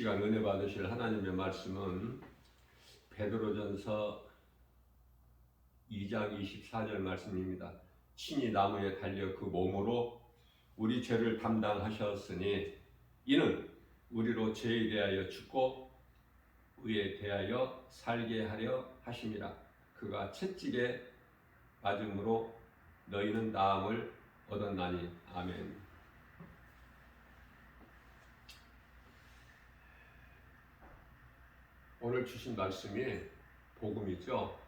시간 은혜 받으실 하나님의 말씀은 베드로전서 2장 24절 말씀입니다. 친히 나무에 달려 그 몸으로 우리 죄를 담당하셨으니 이는 우리로 죄에 대하여 죽고 의에 대하여 살게 하려 하심이라. 그가 채찍에 맞음으로 너희는 나음을 얻었나니. 아멘. 오늘 주신 말씀이 복음이죠.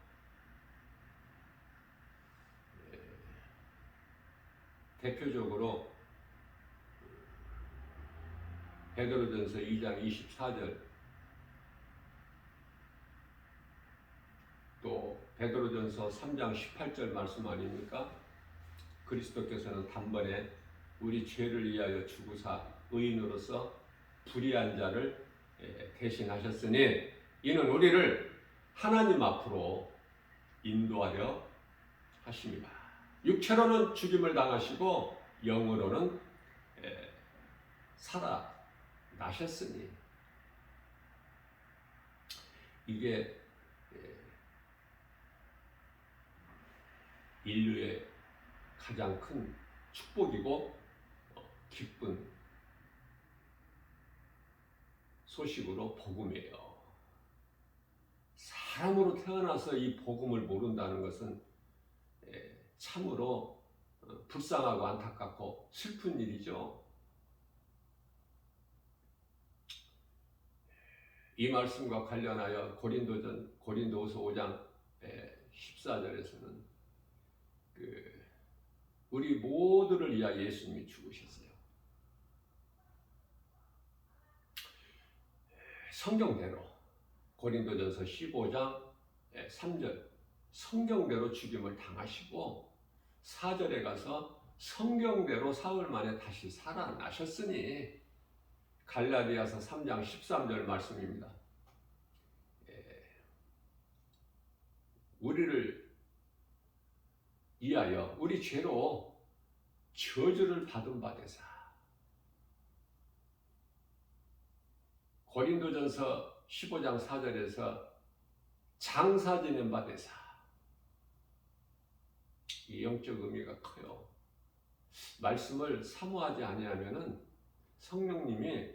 대표적으로 베드로전서 2장 24절, 또 베드로전서 3장 18절 말씀 아닙니까? 그리스도께서는 단번에 우리 죄를 위하여 죽으사 의인으로서 불의한 자를 대신하셨으니 이는 우리를 하나님 앞으로 인도하려 하십니다. 육체로는 죽임을 당하시고 영으로는 살아나셨으니, 이게 인류의 가장 큰 축복이고 기쁜 소식으로 복음이에요. 사람으로 태어나서 이 복음을 모른다는 것은 참으로 불쌍하고 안타깝고 슬픈 일이죠. 이 말씀과 관련하여 고린도후서 5장 14절에서는 우리 모두를 위하여 예수님이 죽으셨어요. 성경대로 고린도전서 15장 3절 성경대로 죽임을 당하시고 4절에 가서 성경대로 사흘 만에 다시 살아나셨으니, 갈라디아서 3장 13절 말씀입니다. 우리를 위하여 우리 죄로 저주를 받은 바 되사, 고린도전서 15장 4절에서 장사 지낸 바 되사, 이 영적 의미가 커요. 말씀을 사모하지 아니하면은 성령님이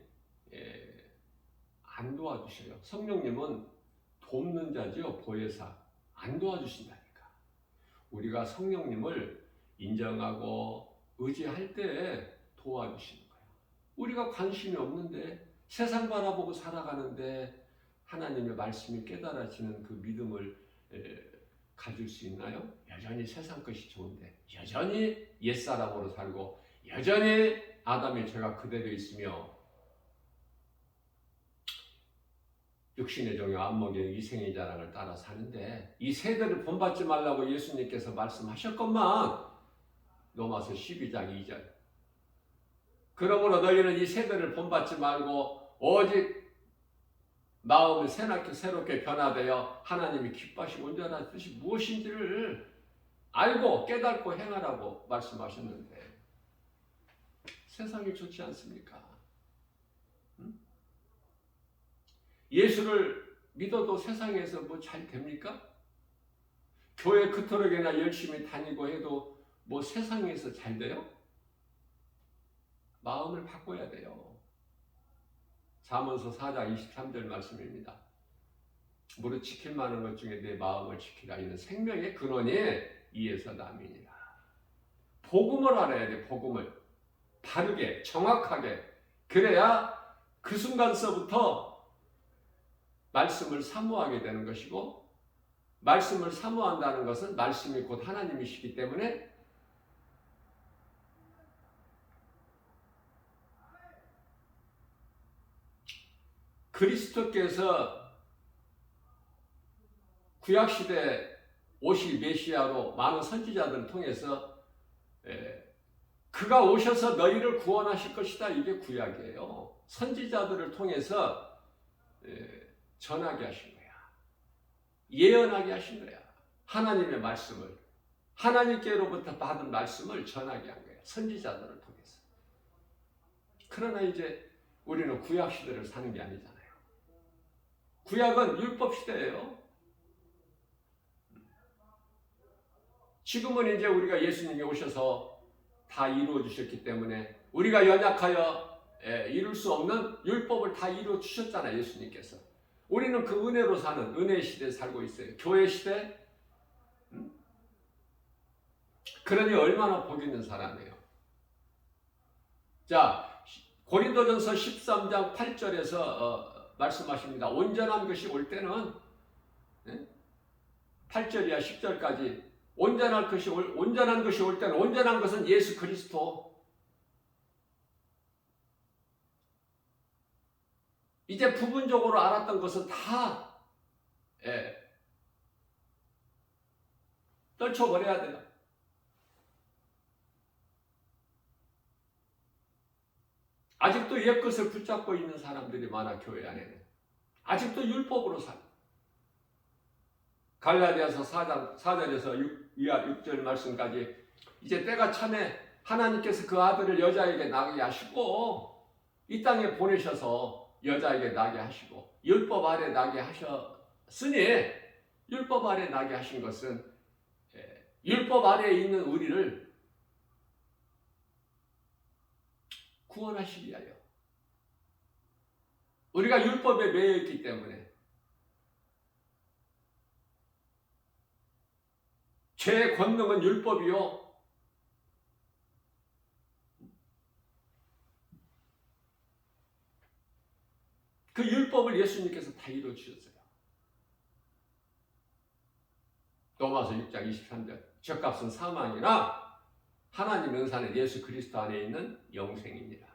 안 도와주셔요. 성령님은 돕는 자지요, 보혜사. 안 도와주신다니까. 우리가 성령님을 인정하고 의지할 때 도와주시는 거예요. 우리가 관심이 없는데, 세상 바라보고 살아가는데 하나님의 말씀이 깨달아지는 그 믿음을 가질 수 있나요? 여전히 세상 것이 좋은데, 여전히 옛사람으로 살고, 여전히 아담의 죄가 그대로 있으며, 육신의 종교 안목의 이생의 자랑을 따라 사는데, 이 세대를 본받지 말라고 예수님께서 말씀하셨건만, 로마서 12장 2절 그러므로 너희는 이 세대를 본받지 말고 오직 마음을 새롭게 변화되어 하나님이 기뻐하시고 온전한 뜻이 무엇인지를 알고 깨닫고 행하라고 말씀하셨는데, 세상이 좋지 않습니까? 예수를 믿어도 세상에서 뭐 잘 됩니까? 교회 그토록이나 열심히 다니고 해도 뭐 세상에서 잘 돼요? 마음을 바꿔야 돼요. 잠언서 4장 23절 말씀입니다. 무릇 지킬 만한 것 중에 내 마음을 지키라. 이는 생명의 근원이 이에서 남이니라. 복음을 알아야 돼. 복음을 바르게 정확하게, 그래야 그 순간서부터 말씀을 사모하게 되는 것이고, 말씀을 사모한다는 것은 말씀이 곧 하나님이시기 때문에 그리스도께서 구약시대 오실 메시아로 많은 선지자들을 통해서 그가 오셔서 너희를 구원하실 것이다. 이게 구약이에요. 선지자들을 통해서 전하게 하신 거야. 예언하게 하신 거야. 하나님의 말씀을, 하나님께로부터 받은 말씀을 전하게 한 거야. 선지자들을 통해서. 그러나 이제 우리는 구약 시대를 사는 게 아니잖아요. 구약은 율법 시대예요. 지금은 이제 우리가 예수님이 오셔서 다 이루어 주셨기 때문에 우리가 연약하여 이룰 수 없는 율법을 다 이루어 주셨잖아요. 예수님께서. 우리는 그 은혜로 사는 은혜 시대에 살고 있어요. 교회 시대. 그러니 얼마나 복 있는 사람이에요. 자, 고린도전서 13장 8절에서 말씀하십니다. 온전한 것이 올 때는 8절이야 10절까지 온전한 것이 올 때는 온전한 것은 예수 그리스도. 이제 부분적으로 알았던 것은 다 떨쳐버려야 돼요. 아직도 옛것을 붙잡고 있는 사람들이 많아. 교회 안에는 아직도 율법으로 살아. 갈라디아서 4절에서 6절 말씀까지 이제 때가 차네 하나님께서 그 아들을 여자에게 나게 하시고 이 땅에 보내셔서 여자에게 나게 하시고 율법 아래 나게 하셨으니 율법 아래 나게 하신 것은 율법 아래에 있는 우리를 구원하시기 위하여. 우리가 율법에 매여 있기 때문에 죄의 권능은 율법이요. 그 율법을 예수님께서 다 이루어 주셨어요. 로마서 6장 23절 죗값은 사망이나 하나님 은사는 예수 그리스도 안에 있는 영생입니다.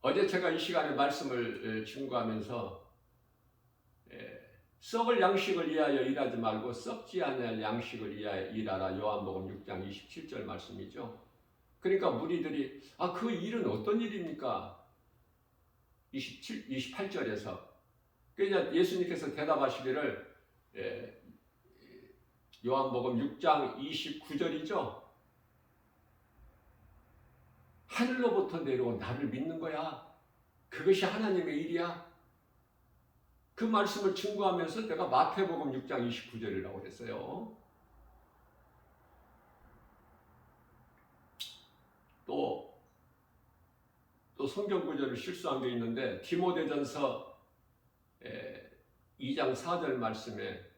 어제 제가 이 시간에 말씀을 증거하면서 썩을 양식을 위하여 일하지 말고 썩지 않을 양식을 위하여 일하라. 요한복음 6장 27절 말씀이죠. 그러니까 무리들이 그 일은 어떤 일입니까? 28절에서 그러니까 예수님께서 대답하시기를 요한복음 6장 29절이죠. 하늘로부터 내려온 나를 믿는 거야. 그것이 하나님의 일이야. 그 말씀을 증거하면서 내가 마태복음 6장 29절이라고 그랬어요. 또 성경 구절을 실수한 게 있는데 디모데전서 2장 4절 말씀에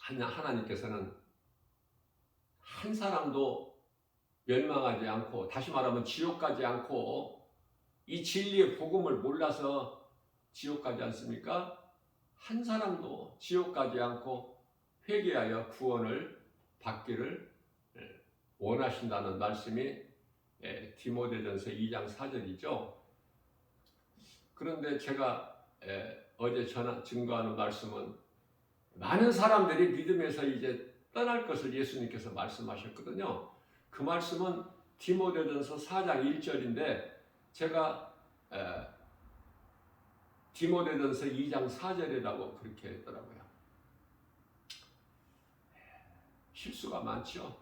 하나님께서는 한 사람도 멸망하지 않고, 다시 말하면 지옥 가지 않고, 이 진리의 복음을 몰라서 지옥 가지 않습니까? 한 사람도 지옥 가지 않고 회개하여 구원을 받기를 원하신다는 말씀이 디모데전서 2장 4절이죠. 그런데 제가 어제 증거하는 말씀은 많은 사람들이 믿음에서 이제 떠날 것을 예수님께서 말씀하셨거든요. 그 말씀은 디모데전서 4장 1절인데 제가 디모데전서 2장 4절이라고 그렇게 했더라고요. 실수가 많죠.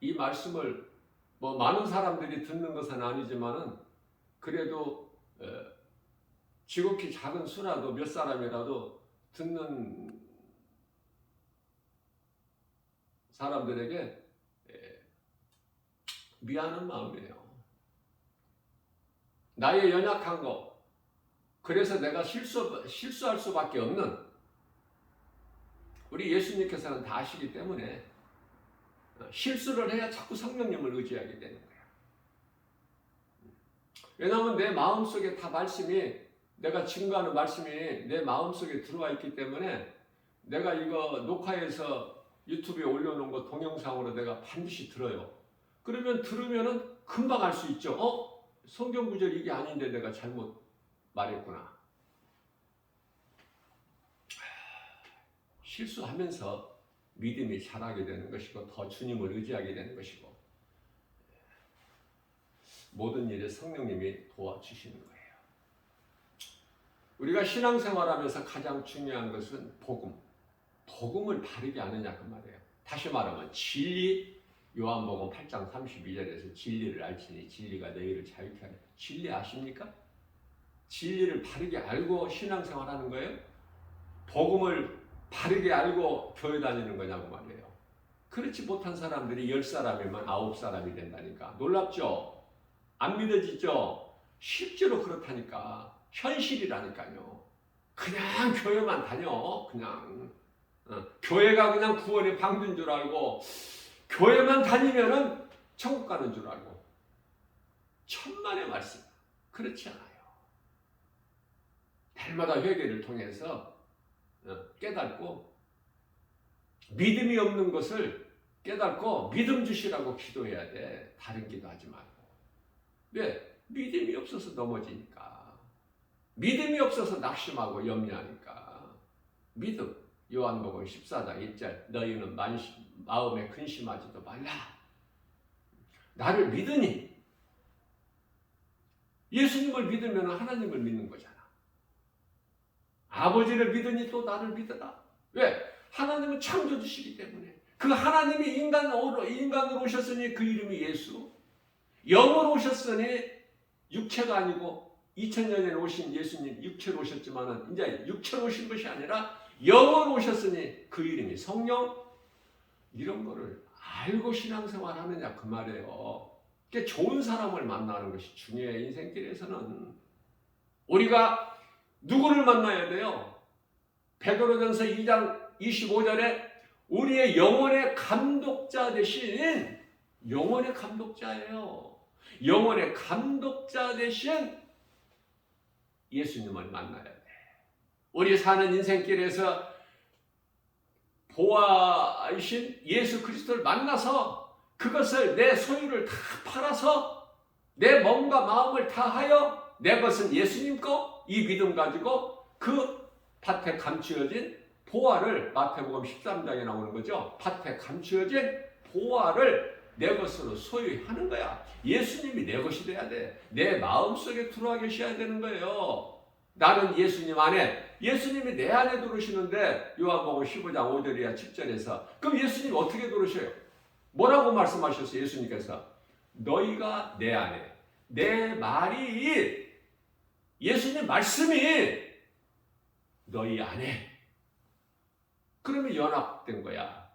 이 말씀을 많은 사람들이 듣는 것은 아니지만은 그래도 지극히 작은 수라도 몇 사람이라도 듣는 사람들에게 미안한 마음이에요. 나의 연약한 거, 그래서 내가 실수할 수밖에 없는, 우리 예수님께서는 다 아시기 때문에 실수를 해야 자꾸 성령님을 의지하게 되는 거예요. 왜냐하면 내 마음속에 다 말씀이, 내가 증거하는 말씀이 내 마음속에 들어와 있기 때문에 내가 이거 녹화해서 유튜브에 올려놓은 거 동영상으로 내가 반드시 들어요. 그러면 들으면은 금방 알 수 있죠. 성경 구절 이게 아닌데 내가 잘못 말했구나. 실수하면서 믿음이 자라게 되는 것이고 더 주님을 의지하게 되는 것이고 모든 일에 성령님이 도와주시는 거예요. 우리가 신앙생활하면서 가장 중요한 것은 복음. 복음을 바르게 아느냐 그 말이에요. 다시 말하면 진리. 요한복음 8장 32절에서 진리를 알지니 진리가 너희를 자유케 하리라. 진리 아십니까? 진리를 바르게 알고 신앙생활하는 거예요? 복음을 바르게 알고 교회 다니는 거냐고 말이에요. 그렇지 못한 사람들이 10사람이면 9사람이 된다니까. 놀랍죠? 안 믿어지죠? 실제로 그렇다니까. 현실이라니까요. 그냥 교회만 다녀. 그냥 교회가 그냥 구원의 방주인 줄 알고 교회만 다니면은 천국 가는 줄 알고. 천만의 말씀. 그렇지 않아요. 날마다 회개를 통해서 깨닫고 믿음이 없는 것을 깨닫고 믿음 주시라고 기도해야 돼. 다른 기도하지 말고. 왜? 믿음이 없어서 넘어지니까. 믿음이 없어서 낙심하고 염려하니까. 믿음. 요한복음 14장 1절 너희는 마음에 근심하지도 말라. 나를 믿으니. 예수님을 믿으면 하나님을 믿는 거잖아. 아버지를 믿으니 또 나를 믿어라. 왜? 하나님은 창조주시기 때문에. 그 하나님이 인간으로 오셨으니 그 이름이 예수. 영으로 오셨으니 육체가 아니고 2000년에 오신 예수님 육체로 오셨지만 이제 육체로 오신 것이 아니라 영으로 오셨으니 그 이름이 성령. 이런 거를 알고 신앙생활 하느냐 그 말이에요. 그러니까 좋은 사람을 만나는 것이 중요해. 인생길에서는. 우리가 누구를 만나야 돼요? 베드로전서 2장 25절에 우리의 영혼의 감독자 대신 영혼의 감독자예요. 영혼의 감독자 대신 예수님을 만나야 돼. 우리 사는 인생길에서 보아이신 예수 그리스도를 만나서 그것을 내 소유를 다 팔아서 내 몸과 마음을 다하여 내 것은 예수님 거, 이 믿음 가지고 그 밭에 감추어진 보화를, 마태복음 13장에 나오는 거죠. 밭에 감추어진 보화를 내 것으로 소유하는 거야. 예수님이 내 것이 돼야 돼. 내 마음속에 들어와 계셔야 되는 거예요. 나는 예수님 안에, 예수님이 내 안에 들어오시는데 요한복음 15장 5절이야 7절에서 그럼 예수님 어떻게 들어오셔요? 뭐라고 말씀하셨어요? 예수님께서 너희가 내 안에, 내 말이, 예수님 말씀이 너희 안에, 그러면 연합된 거야.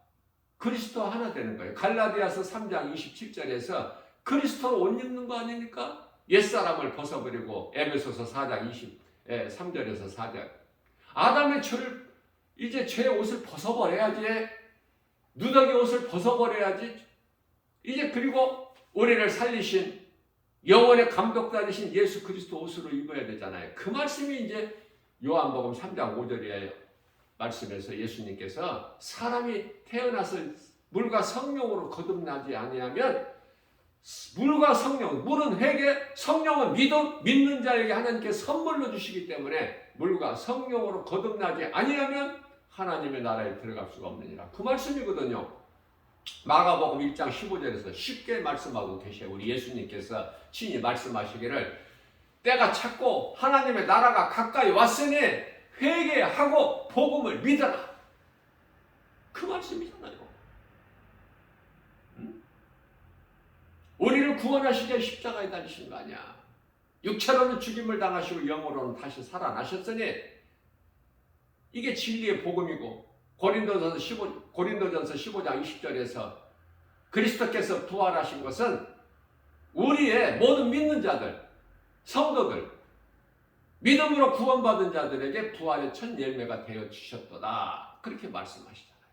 그리스도 하나 되는 거예요. 갈라디아서 3장 27절에서 그리스도로 옷 입는 거 아닙니까? 옛사람을 벗어버리고 에베소서 4장 23절에서 4절 아담의 죄를 이제 죄의 옷을 벗어버려야지. 누더기 옷을 벗어버려야지. 이제 그리고 우리를 살리신 영원의 감독자 되신 예수 그리스도 옷으로 입어야 되잖아요. 그 말씀이 이제 요한복음 3장 5절이에요. 말씀에서 예수님께서 사람이 태어나서 물과 성령으로 거듭나지 아니하면, 물과 성령, 물은 회개, 성령은 믿음, 믿는 자에게 하나님께 선물로 주시기 때문에 물과 성령으로 거듭나지 아니하면 하나님의 나라에 들어갈 수가 없느니라. 그 말씀이거든요. 마가복음 1장 15절에서 쉽게 말씀하고 계셔요. 우리 예수님께서 친히 말씀하시기를 때가 찼고 하나님의 나라가 가까이 왔으니 회개하고 복음을 믿어라. 그 말씀이잖아요. 우리를 구원하시기 십자가에 달리신 거 아니야. 육체로는 죽임을 당하시고 영으로는 다시 살아나셨으니 이게 진리의 복음이고, 고린도전서 15장 20절에서 그리스도께서 부활하신 것은 우리의 모든 믿는 자들, 성도들, 믿음으로 구원받은 자들에게 부활의 첫 열매가 되어 주셨도다. 그렇게 말씀하시잖아요.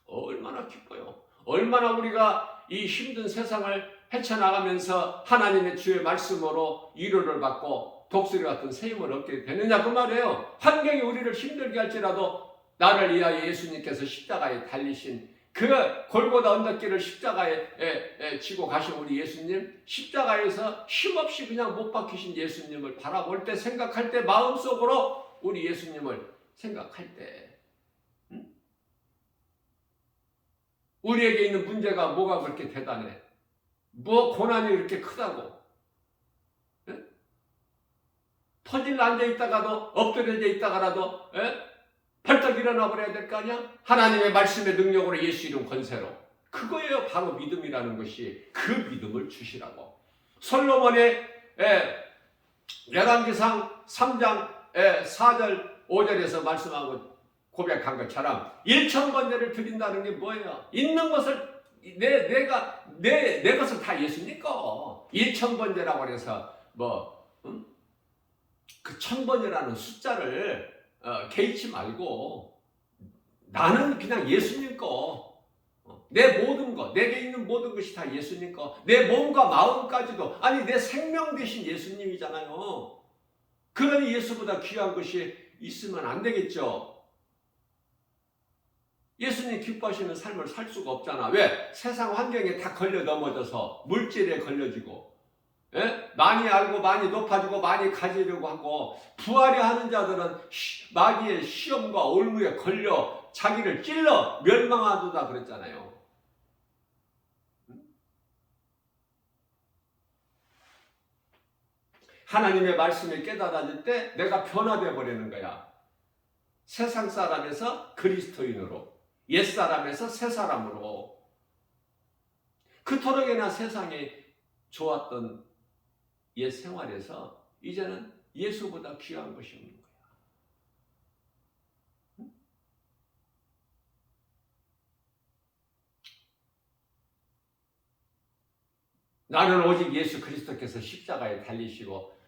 얼마나 기뻐요. 얼마나 우리가 이 힘든 세상을 헤쳐나가면서 하나님의 주의 말씀으로 위로를 받고 독수리 같은 세임을 얻게 되느냐 그 말이에요. 환경이 우리를 힘들게 할지라도 나를 위하여 예수님께서 십자가에 달리신 그 골고다 언덕길을 십자가에 지고 가신 우리 예수님, 십자가에서 힘없이 그냥 못 박히신 예수님을 바라볼 때, 생각할 때, 마음속으로 우리 예수님을 생각할 때 우리에게 있는 문제가 뭐가 그렇게 대단해? 뭐 고난이 이렇게 크다고? 퍼질러 앉아있다가도 엎드려져 있다가라도 벌떡 일어나 버려야 될 거 아니야? 하나님의 말씀의 능력으로 예수 이름 권세로. 그거예요. 바로 믿음이라는 것이. 그 믿음을 주시라고. 솔로몬의 열왕기상 3장 4절 5절에서 말씀하고 고백한 것처럼 1,000번제를 드린다는 게 뭐예요? 있는 것을 내 것을 다 예수니까. 1,000번제라고 해서 그 1,000번이라는 숫자를 개의치 말고 나는 그냥 예수님 거. 내 모든 것, 내게 있는 모든 것이 다 예수님 거. 내 몸과 마음까지도, 아니 내 생명 대신 예수님이잖아요. 그러니 예수보다 귀한 것이 있으면 안 되겠죠. 예수님 기뻐하시는 삶을 살 수가 없잖아. 왜? 세상 환경에 다 걸려 넘어져서 물질에 걸려지고 많이 알고 많이 높아지고 많이 가지려고 하고 부하려 하는 자들은 마귀의 시험과 올무에 걸려 자기를 찔러 멸망하도다 그랬잖아요. 하나님의 말씀이 깨달아질 때 내가 변화되어 버리는 거야. 세상 사람에서 그리스도인으로, 옛 사람에서 새 사람으로. 그토록이나 세상이 좋았던 옛 생활에서 이제는 예수보다 귀한 것이 없는 거야. 나는 오직 예수 그리스도께서 십자가에 달리시고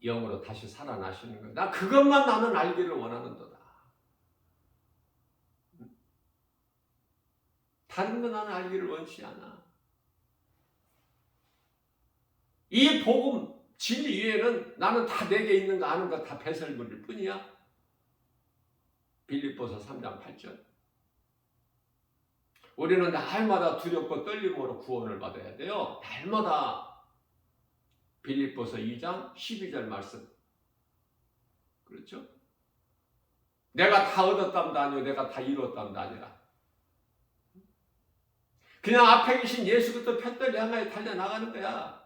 영으로 다시 살아나시는 거야. 나 그것만 나는 알기를 원하는도다. 다른 거 나는 알기를 원치 않아. 이 복음 진리 위에는 나는 다 내게 있는 거 아는 거 다 배설물일 뿐이야. 빌립보서 3장 8절. 우리는 날마다 두렵고 떨림으로 구원을 받아야 돼요. 날마다. 빌립보서 2장 12절 말씀. 그렇죠? 내가 다 얻었담도 아니고 내가 다 이루었담도 아니라. 그냥 앞에 계신 예수 그리스도 편들이 향하여 달려나가는 거야.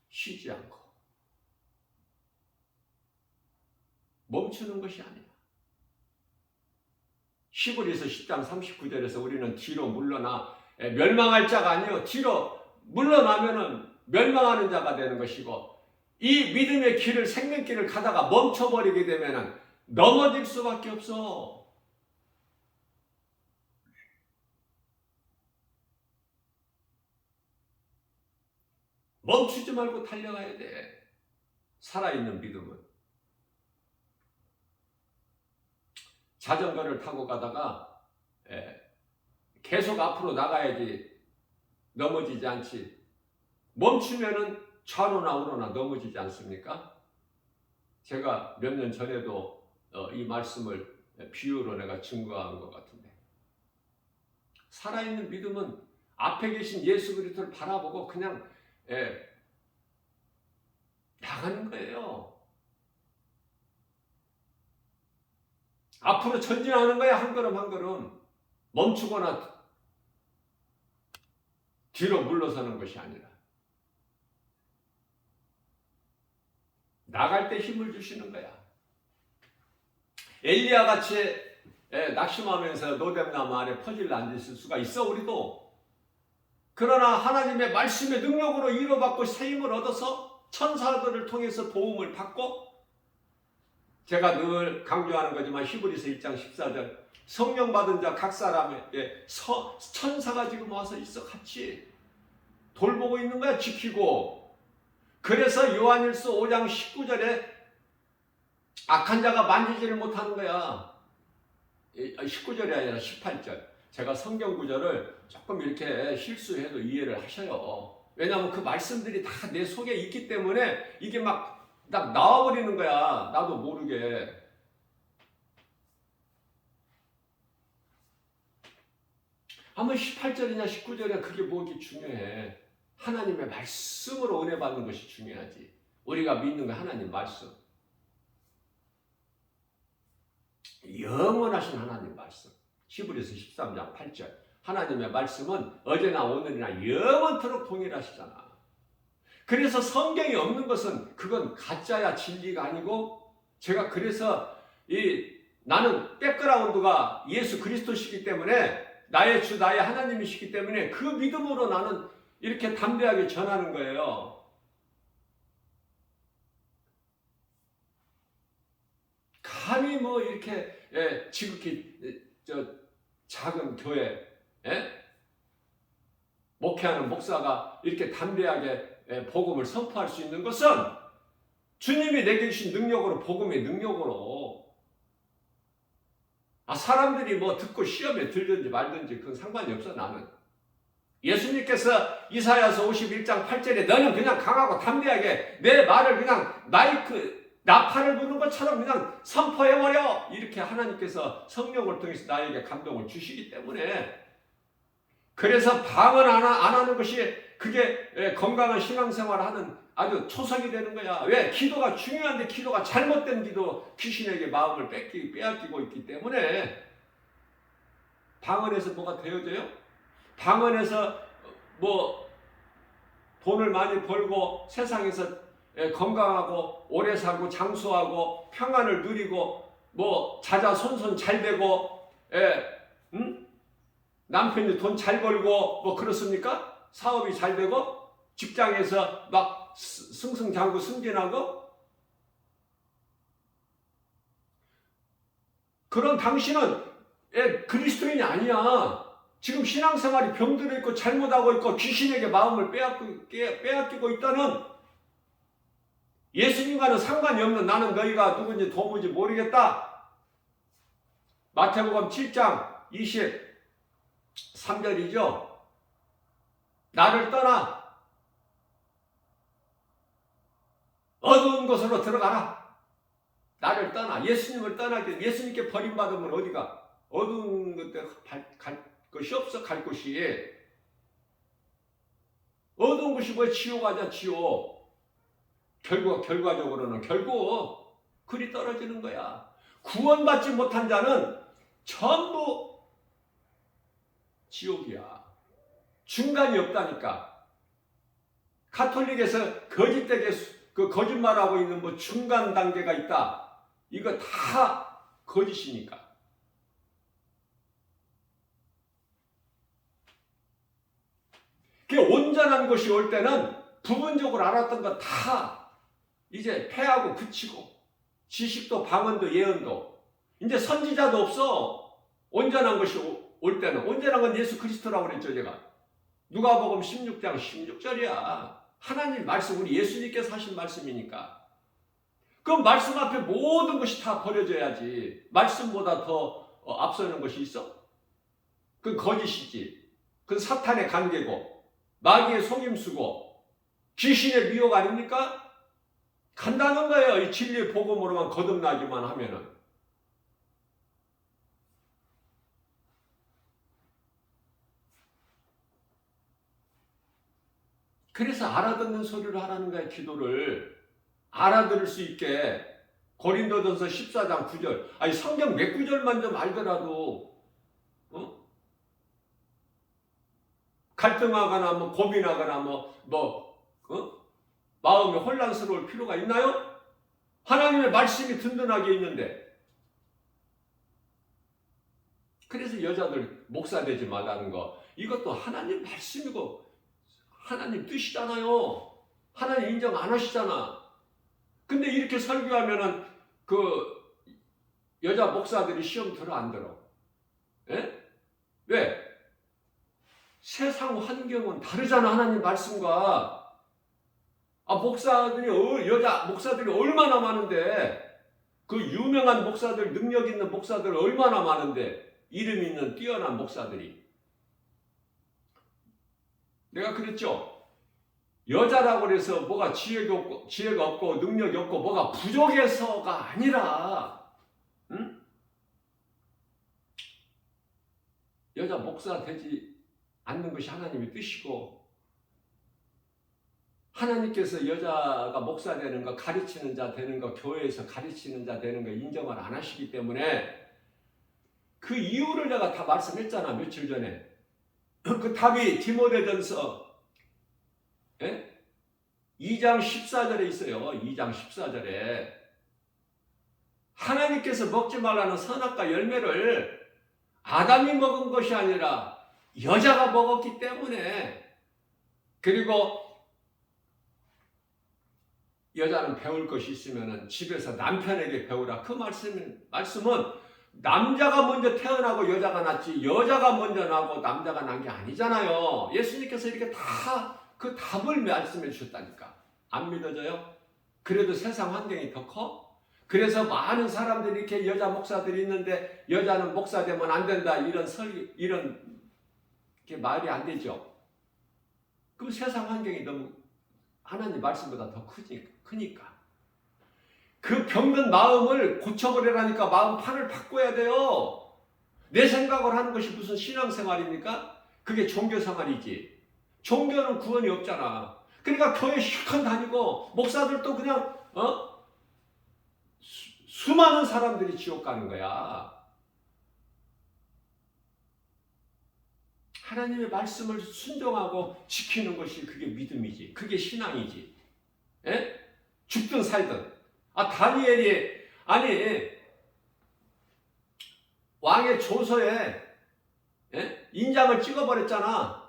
쉬지 않고. 멈추는 것이 아니야. 히브리서 10장 39절에서 우리는 뒤로 물러나 멸망할 자가 아니요 뒤로 물러나면은 멸망하는 자가 되는 것이고 이 믿음의 길을 생명길을 가다가 멈춰버리게 되면은 넘어질 수밖에 없어. 멈추지 말고 달려가야 돼. 살아있는 믿음은. 자전거를 타고 가다가 계속 앞으로 나가야지 넘어지지 않지. 멈추면은 좌로나 우로나 넘어지지 않습니까? 제가 몇 년 전에도 이 말씀을 비유로 내가 증거한 것 같은데 살아있는 믿음은 앞에 계신 예수 그리스도를 바라보고 그냥 나가는 거예요. 앞으로 전진하는 거야. 한 걸음 한 걸음. 멈추거나 뒤로 물러서는 것이 아니라 나갈 때 힘을 주시는 거야. 엘리야 같이 낙심하면서 노뎀나무 아래 퍼질러 앉았을 수가 있어 우리도. 그러나 하나님의 말씀의 능력으로 위로받고 새 힘을 얻어서 천사들을 통해서 도움을 받고 제가 늘 강조하는 거지만 히브리서 1장 14절 성령 받은 자 각 사람에게 천사가 지금 와서 있어 같이 돌보고 있는 거야. 지키고. 그래서 요한일서 5장 19절에 악한 자가 만지지를 못하는 거야. 19절이 아니라 18절. 제가 성경 구절을 조금 이렇게 실수해도 이해를 하셔요. 왜냐하면 그 말씀들이 다 내 속에 있기 때문에 이게 막 나와버리는 거야. 나도 모르게. 아마 18절이냐 19절이냐 그게 뭐기 중요해. 하나님의 말씀으로 은혜 받는 것이 중요하지. 우리가 믿는 거 하나님 말씀. 영원하신 하나님 말씀. 히브리서 13장 8절. 하나님의 말씀은 어제나 오늘이나 영원토록 동일하시잖아. 그래서 성경이 없는 것은 그건 가짜야 진리가 아니고, 제가 그래서 나는 백그라운드가 예수 그리스도시기 때문에, 나의 주 나의 하나님이시기 때문에 그 믿음으로 나는 이렇게 담대하게 전하는 거예요. 감히 뭐 이렇게 지극히 작은 교회 목회하는 목사가 이렇게 담대하게 복음을 선포할 수 있는 것은 주님이 내게 주신 능력으로, 복음의 능력으로. 사람들이 뭐 듣고 시험에 들든지 말든지 그건 상관이 없어. 나는 예수님께서 이사야서 51장 8절에 너는 그냥 강하고 담대하게 내 말을 그냥 나팔을 부는 것처럼 그냥 선포해버려, 이렇게 하나님께서 성령을 통해서 나에게 감동을 주시기 때문에, 그래서 방언 안 하는 것이 그게 건강한 신앙생활을 하는 아주 초석이 되는 거야. 왜? 기도가 중요한데 기도가 잘못된 기도, 귀신에게 마음을 빼앗기고 있기 때문에. 방언에서 뭐가 되어져요? 방언에서 뭐 돈을 많이 벌고 세상에서 건강하고 오래 살고 장수하고 평안을 누리고 뭐 자자손손 잘 되고 남편이 돈 잘 벌고 뭐 그렇습니까? 사업이 잘 되고 직장에서 막 승승장구 승진하고, 그런 당신은 그리스도인이 아니야. 지금 신앙생활이 병들어 있고 잘못하고 있고 귀신에게 마음을 빼앗기고 있다는, 예수님과는 상관이 없는 나는 너희가 누군지 도무지 모르겠다. 마태복음 7장 23절이죠. 나를 떠나 어두운 곳으로 들어가라. 나를 떠나, 예수님을 떠나게. 예수님께 버림받으면 어디가? 어두운 곳에 갈 것이 없어. 갈 곳이. 어두운 곳이 뭐야? 지옥 하자, 지옥. 결과적으로는 결국 그리 떨어지는 거야. 구원받지 못한 자는 전부 지옥이야. 중간이 없다니까. 가톨릭에서 거짓되게 거짓말하고 있는 뭐 중간 단계가 있다. 이거 다 거짓이니까. 그 온전한 것이 올 때는 부분적으로 알았던 거 다 이제 패하고 그치고, 지식도 방언도 예언도 이제 선지자도 없어. 온전한 것이 올 때는. 온전한 건 예수 그리스도라고 그랬죠. 제가 누가복음 16장 16절이야. 하나님 말씀, 우리 예수님께서 하신 말씀이니까. 그 말씀 앞에 모든 것이 다 버려져야지. 말씀보다 더 앞서는 것이 있어? 그건 거짓이지. 그건 사탄의 관계고 마귀의 속임수고 귀신의 미혹 아닙니까? 간단한 거예요. 이 진리의 복음으로만 거듭나기만 하면은. 그래서 알아듣는 소리를 하라는 거야. 기도를 알아들을 수 있게. 고린도전서 14장 9절. 아니 성경 몇 구절만 좀 알더라도 갈등하거나 뭐 고민하거나 마음이 혼란스러울 필요가 있나요? 하나님의 말씀이 든든하게 있는데. 그래서 여자들 목사 되지 말라는 거, 이것도 하나님 말씀이고 하나님 뜻이잖아요. 하나님 인정 안 하시잖아. 근데 이렇게 설교하면은 그 여자 목사들이 시험 들어 안 들어? 왜? 세상 환경은 다르잖아. 하나님 말씀과. 여자 목사들이 얼마나 많은데, 그 유명한 목사들, 능력 있는 목사들 얼마나 많은데, 이름 있는 뛰어난 목사들이. 내가 그랬죠. 여자라고 해서 뭐가 지혜가 없고 능력이 없고 뭐가 부족해서가 아니라, 여자 목사 되지 않는 것이 하나님의 뜻이고, 하나님께서 여자가 목사 되는 거, 가르치는 자 되는 거, 교회에서 가르치는 자 되는 거 인정을 안 하시기 때문에, 그 이유를 내가 다 말씀했잖아. 며칠 전에. 그 답이 디모데전서 2장 14절에 있어요. 2장 14절에 하나님께서 먹지 말라는 선악과 열매를 아담이 먹은 것이 아니라 여자가 먹었기 때문에, 그리고 여자는 배울 것이 있으면 집에서 남편에게 배우라. 그 말씀은 남자가 먼저 태어나고 여자가 낳지 여자가 먼저 나고 남자가 난 게 아니잖아요. 예수님께서 이렇게 다 그 답을 말씀해 주셨다니까. 안 믿어져요? 그래도 세상 환경이 더 커? 그래서 많은 사람들이 이렇게 여자 목사들이 있는데 여자는 목사 되면 안 된다 이런 게 말이 안 되죠. 그럼 세상 환경이 너무 하나님 말씀보다 더 크니까. 그 병든 마음을 고쳐버리라니까. 마음 판을 바꿔야 돼요. 내 생각을 하는 것이 무슨 신앙생활입니까? 그게 종교생활이지. 종교는 구원이 없잖아. 그러니까 교회 실컷 다니고 목사들도 그냥 수많은 사람들이 지옥 가는 거야. 하나님의 말씀을 순종하고 지키는 것이 그게 믿음이지. 그게 신앙이지. 예? 죽든 살든. 다니엘이 왕의 조서에 인장을 찍어버렸잖아.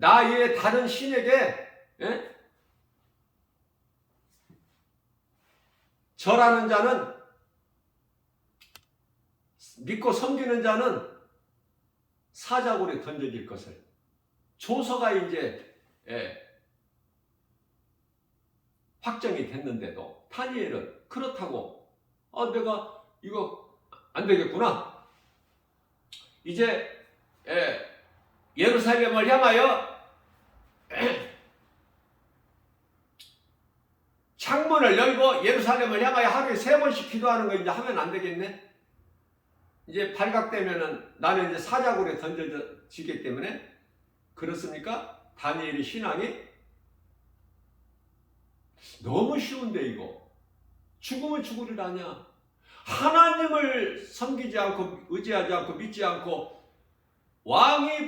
나 외에 다른 신에게 절하는 자는, 믿고 섬기는 자는 사자굴에 던져질 것을. 조서가 이제 확정이 됐는데도 다니엘은 그렇다고 내가 이거 안 되겠구나. 이제 예루살렘을 향하여 창문을 열고 예루살렘을 향하여 하루에 3번씩 기도하는 거 이제 하면 안 되겠네. 이제 발각되면은 나는 이제 사자굴에 던져지기 때문에. 그렇습니까? 다니엘의 신앙이 너무 쉬운데 이거. 죽으면 죽으리라냐. 하나님을 섬기지 않고 의지하지 않고 믿지 않고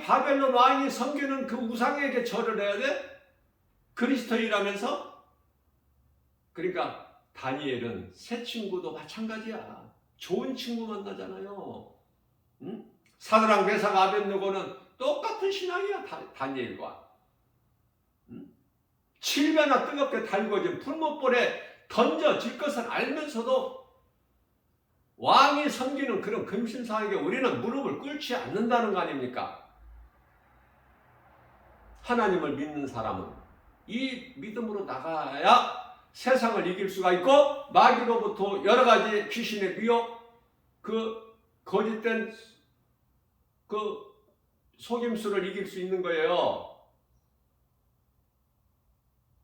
바벨론 왕이 섬기는 그 우상에게 절을 해야 돼? 그리스도인이라면서? 그러니까 다니엘은 새 친구도 마찬가지야. 좋은 친구 만나잖아요. 응? 사드락 메삭 아벳느고는 똑같은 신앙이야. 다니엘과. 응? 7배나 뜨겁게 달궈진 풀못불에 던져질 것을 알면서도 왕이 섬기는 그런 금신상에게 우리는 무릎을 꿇지 않는다는 거 아닙니까? 하나님을 믿는 사람은 이 믿음으로 나가야 세상을 이길 수가 있고, 마귀로부터 여러 가지 귀신의 미혹, 그 거짓된 그 속임수를 이길 수 있는 거예요.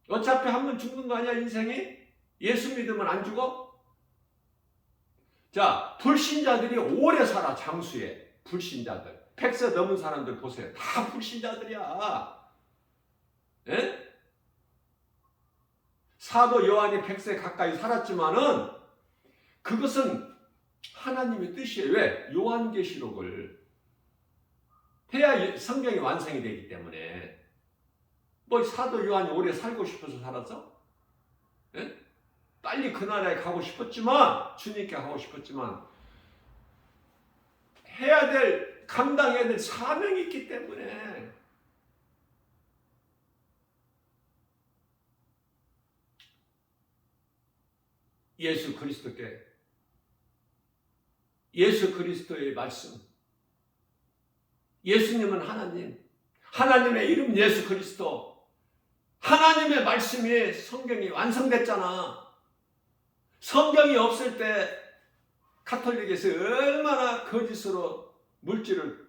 어차피 한 번 죽는 거 아니야, 인생이? 예수 믿으면 안 죽어? 자, 불신자들이 오래 살아, 장수에. 불신자들. 100세 넘은 사람들 보세요. 다 불신자들이야. 예? 사도 요한이 100세 가까이 살았지만은 그것은 하나님의 뜻이에요. 왜? 요한계시록을 해야 성경이 완성이 되기 때문에. 뭐 사도 요한이 오래 살고 싶어서 살았어? 예? 빨리 그 나라에 가고 싶었지만, 주님께 가고 싶었지만 해야 될, 감당해야 될 사명이 있기 때문에. 예수 그리스도께, 예수 그리스도의 말씀, 예수님은 하나님, 하나님의 이름 예수 그리스도, 하나님의 말씀이 성경이 완성됐잖아. 성경이 없을 때 가톨릭에서 얼마나 거짓으로 물질을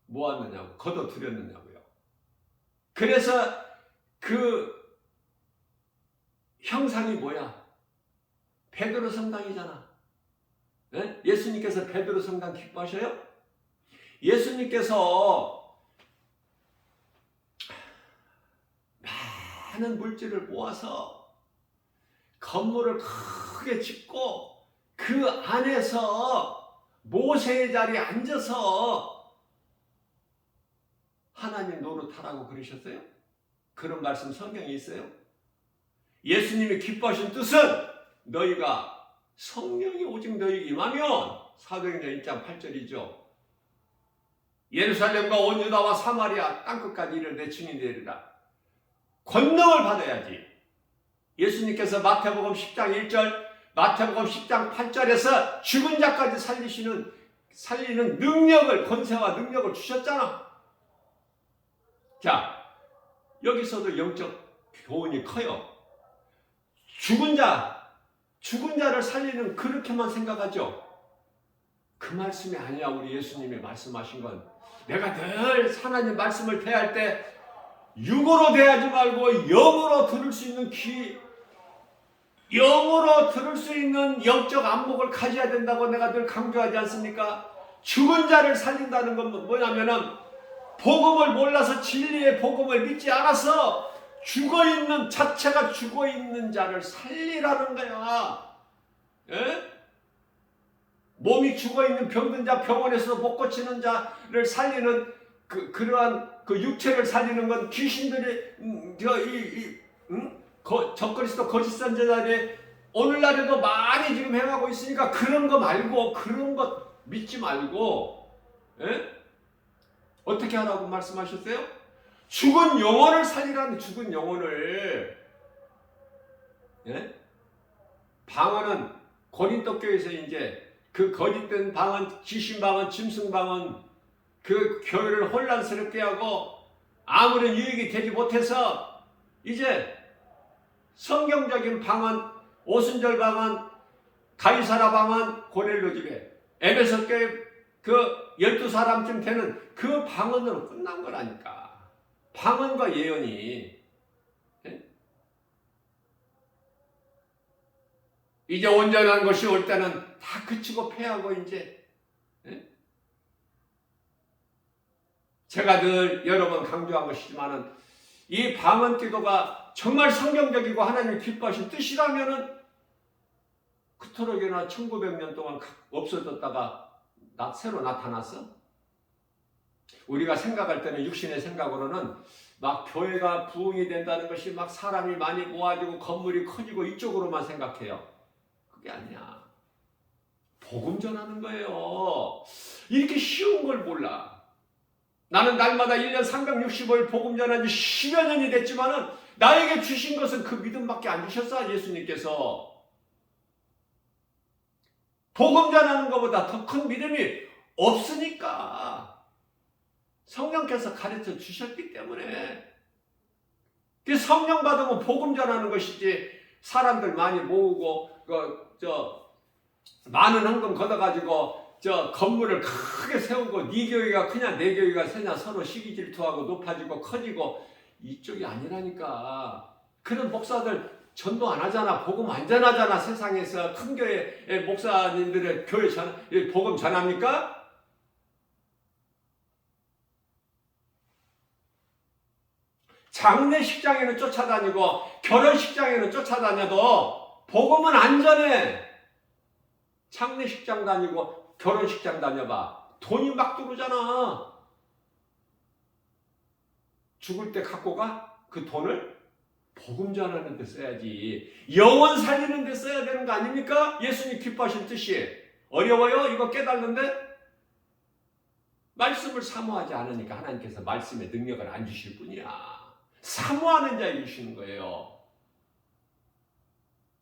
모았느냐고, 걷어들였느냐고요. 그래서 그 형상이 뭐야? 베드로 성당이잖아. 네? 예수님께서 베드로 성당 기뻐하셔요? 예수님께서 많은 물질을 모아서 건물을 크게 짓고 그 안에서 모세의 자리에 앉아서 하나님 노릇하라고 그러셨어요? 그런 말씀 성경에 있어요? 예수님이 기뻐하신 뜻은 너희가 성령이 오직 너희에게 임하면 사도행전 1장 8절이죠. 예루살렘과 온 유다와 사마리아 땅끝까지 이를 내 증인이 되리라. 권능을 받아야지. 예수님께서 마태복음 10장 1절, 마태복음 10장 8절에서 죽은 자까지 살리는 능력을, 권세와 능력을 주셨잖아. 자, 여기서도 영적 교훈이 커요. 죽은 자를 살리는 그렇게만 생각하죠. 그 말씀이 아니야. 우리 예수님이 말씀하신 건 내가 늘 하나님 말씀을 대할 때 육으로 대하지 말고 영으로 들을 수 있는 귀, 영으로 들을 수 있는 영적 안목을 가져야 된다고 내가 늘 강조하지 않습니까? 죽은 자를 살린다는 건 뭐냐면은 복음을 몰라서 진리의 복음을 믿지 않아서 죽어있는 자체가 죽어있는 자를 살리라는 거야. 예? 몸이 죽어있는 병든 자, 병원에서 못 고치는 자를 살리는 그러한 육체를 살리는 건 귀신들이 적그리스도 거짓 선지자들이 오늘날에도 많이 지금 행하고 있으니까 그런 거 말고, 그런 것 믿지 말고, 예? 어떻게 하라고 말씀하셨어요? 죽은 영혼을 살리라는, 죽은 영혼을. 예? 방언은 고린도 교회에서 이제 그 거짓된 방언, 귀신방언, 짐승방언, 그 교회를 혼란스럽게 하고 아무런 유익이 되지 못해서 이제 성경적인 방언, 오순절 방언, 가이사라 방언, 고넬료 집에 에베소 교회 그 12사람쯤 되는 그 방언으로 끝난 거라니까. 방언과 예언이. 예? 이제 온전한 것이 올 때는 다 그치고 패하고 이제. 예? 제가 늘 여러 번 강조한 것이지만은 이 방언 기도가 정말 성경적이고 하나님이 기뻐하신 뜻이라면은 그토록이나 1900년 동안 없어졌다가 새로 나타났어? 우리가 생각할 때는 육신의 생각으로는 막 교회가 부흥이 된다는 것이 막 사람이 많이 모아지고 건물이 커지고 이쪽으로만 생각해요. 그게 아니야. 복음 전하는 거예요. 이렇게 쉬운 걸 몰라. 나는 날마다 1년 365일 복음 전한 지 10여 년이 됐지만은 나에게 주신 것은 그 믿음밖에 안 주셨어, 예수님께서. 복음 전하는 것보다 더 큰 믿음이 없으니까 성령께서 가르쳐 주셨기 때문에. 성령 받으면 복음 전하는 것이지 사람들 많이 모으고 많은 헌금 걷어가지고 건물을 크게 세우고 네 교회가 크냐 내 교회가 세냐 서로 시기 질투하고 높아지고 커지고 이쪽이 아니라니까. 그런 목사들 전도 안 하잖아. 복음 안 전하잖아. 세상에서 큰 교회의 목사님들의 복음 전합니까? 장례식장에는 쫓아다니고 결혼식장에는 쫓아다녀도 복음은 안 전해. 장례식장 다니고 결혼식장 다녀봐. 돈이 막 들어오잖아. 죽을 때 갖고 가? 그 돈을 복음 전하는 데 써야지. 영혼 살리는 데 써야 되는 거 아닙니까? 예수님 기뻐하신 뜻이. 어려워요? 이거 깨닫는데? 말씀을 사모하지 않으니까 하나님께서 말씀의 능력을 안 주실 뿐이야. 사모하는 자에게 주시는 거예요.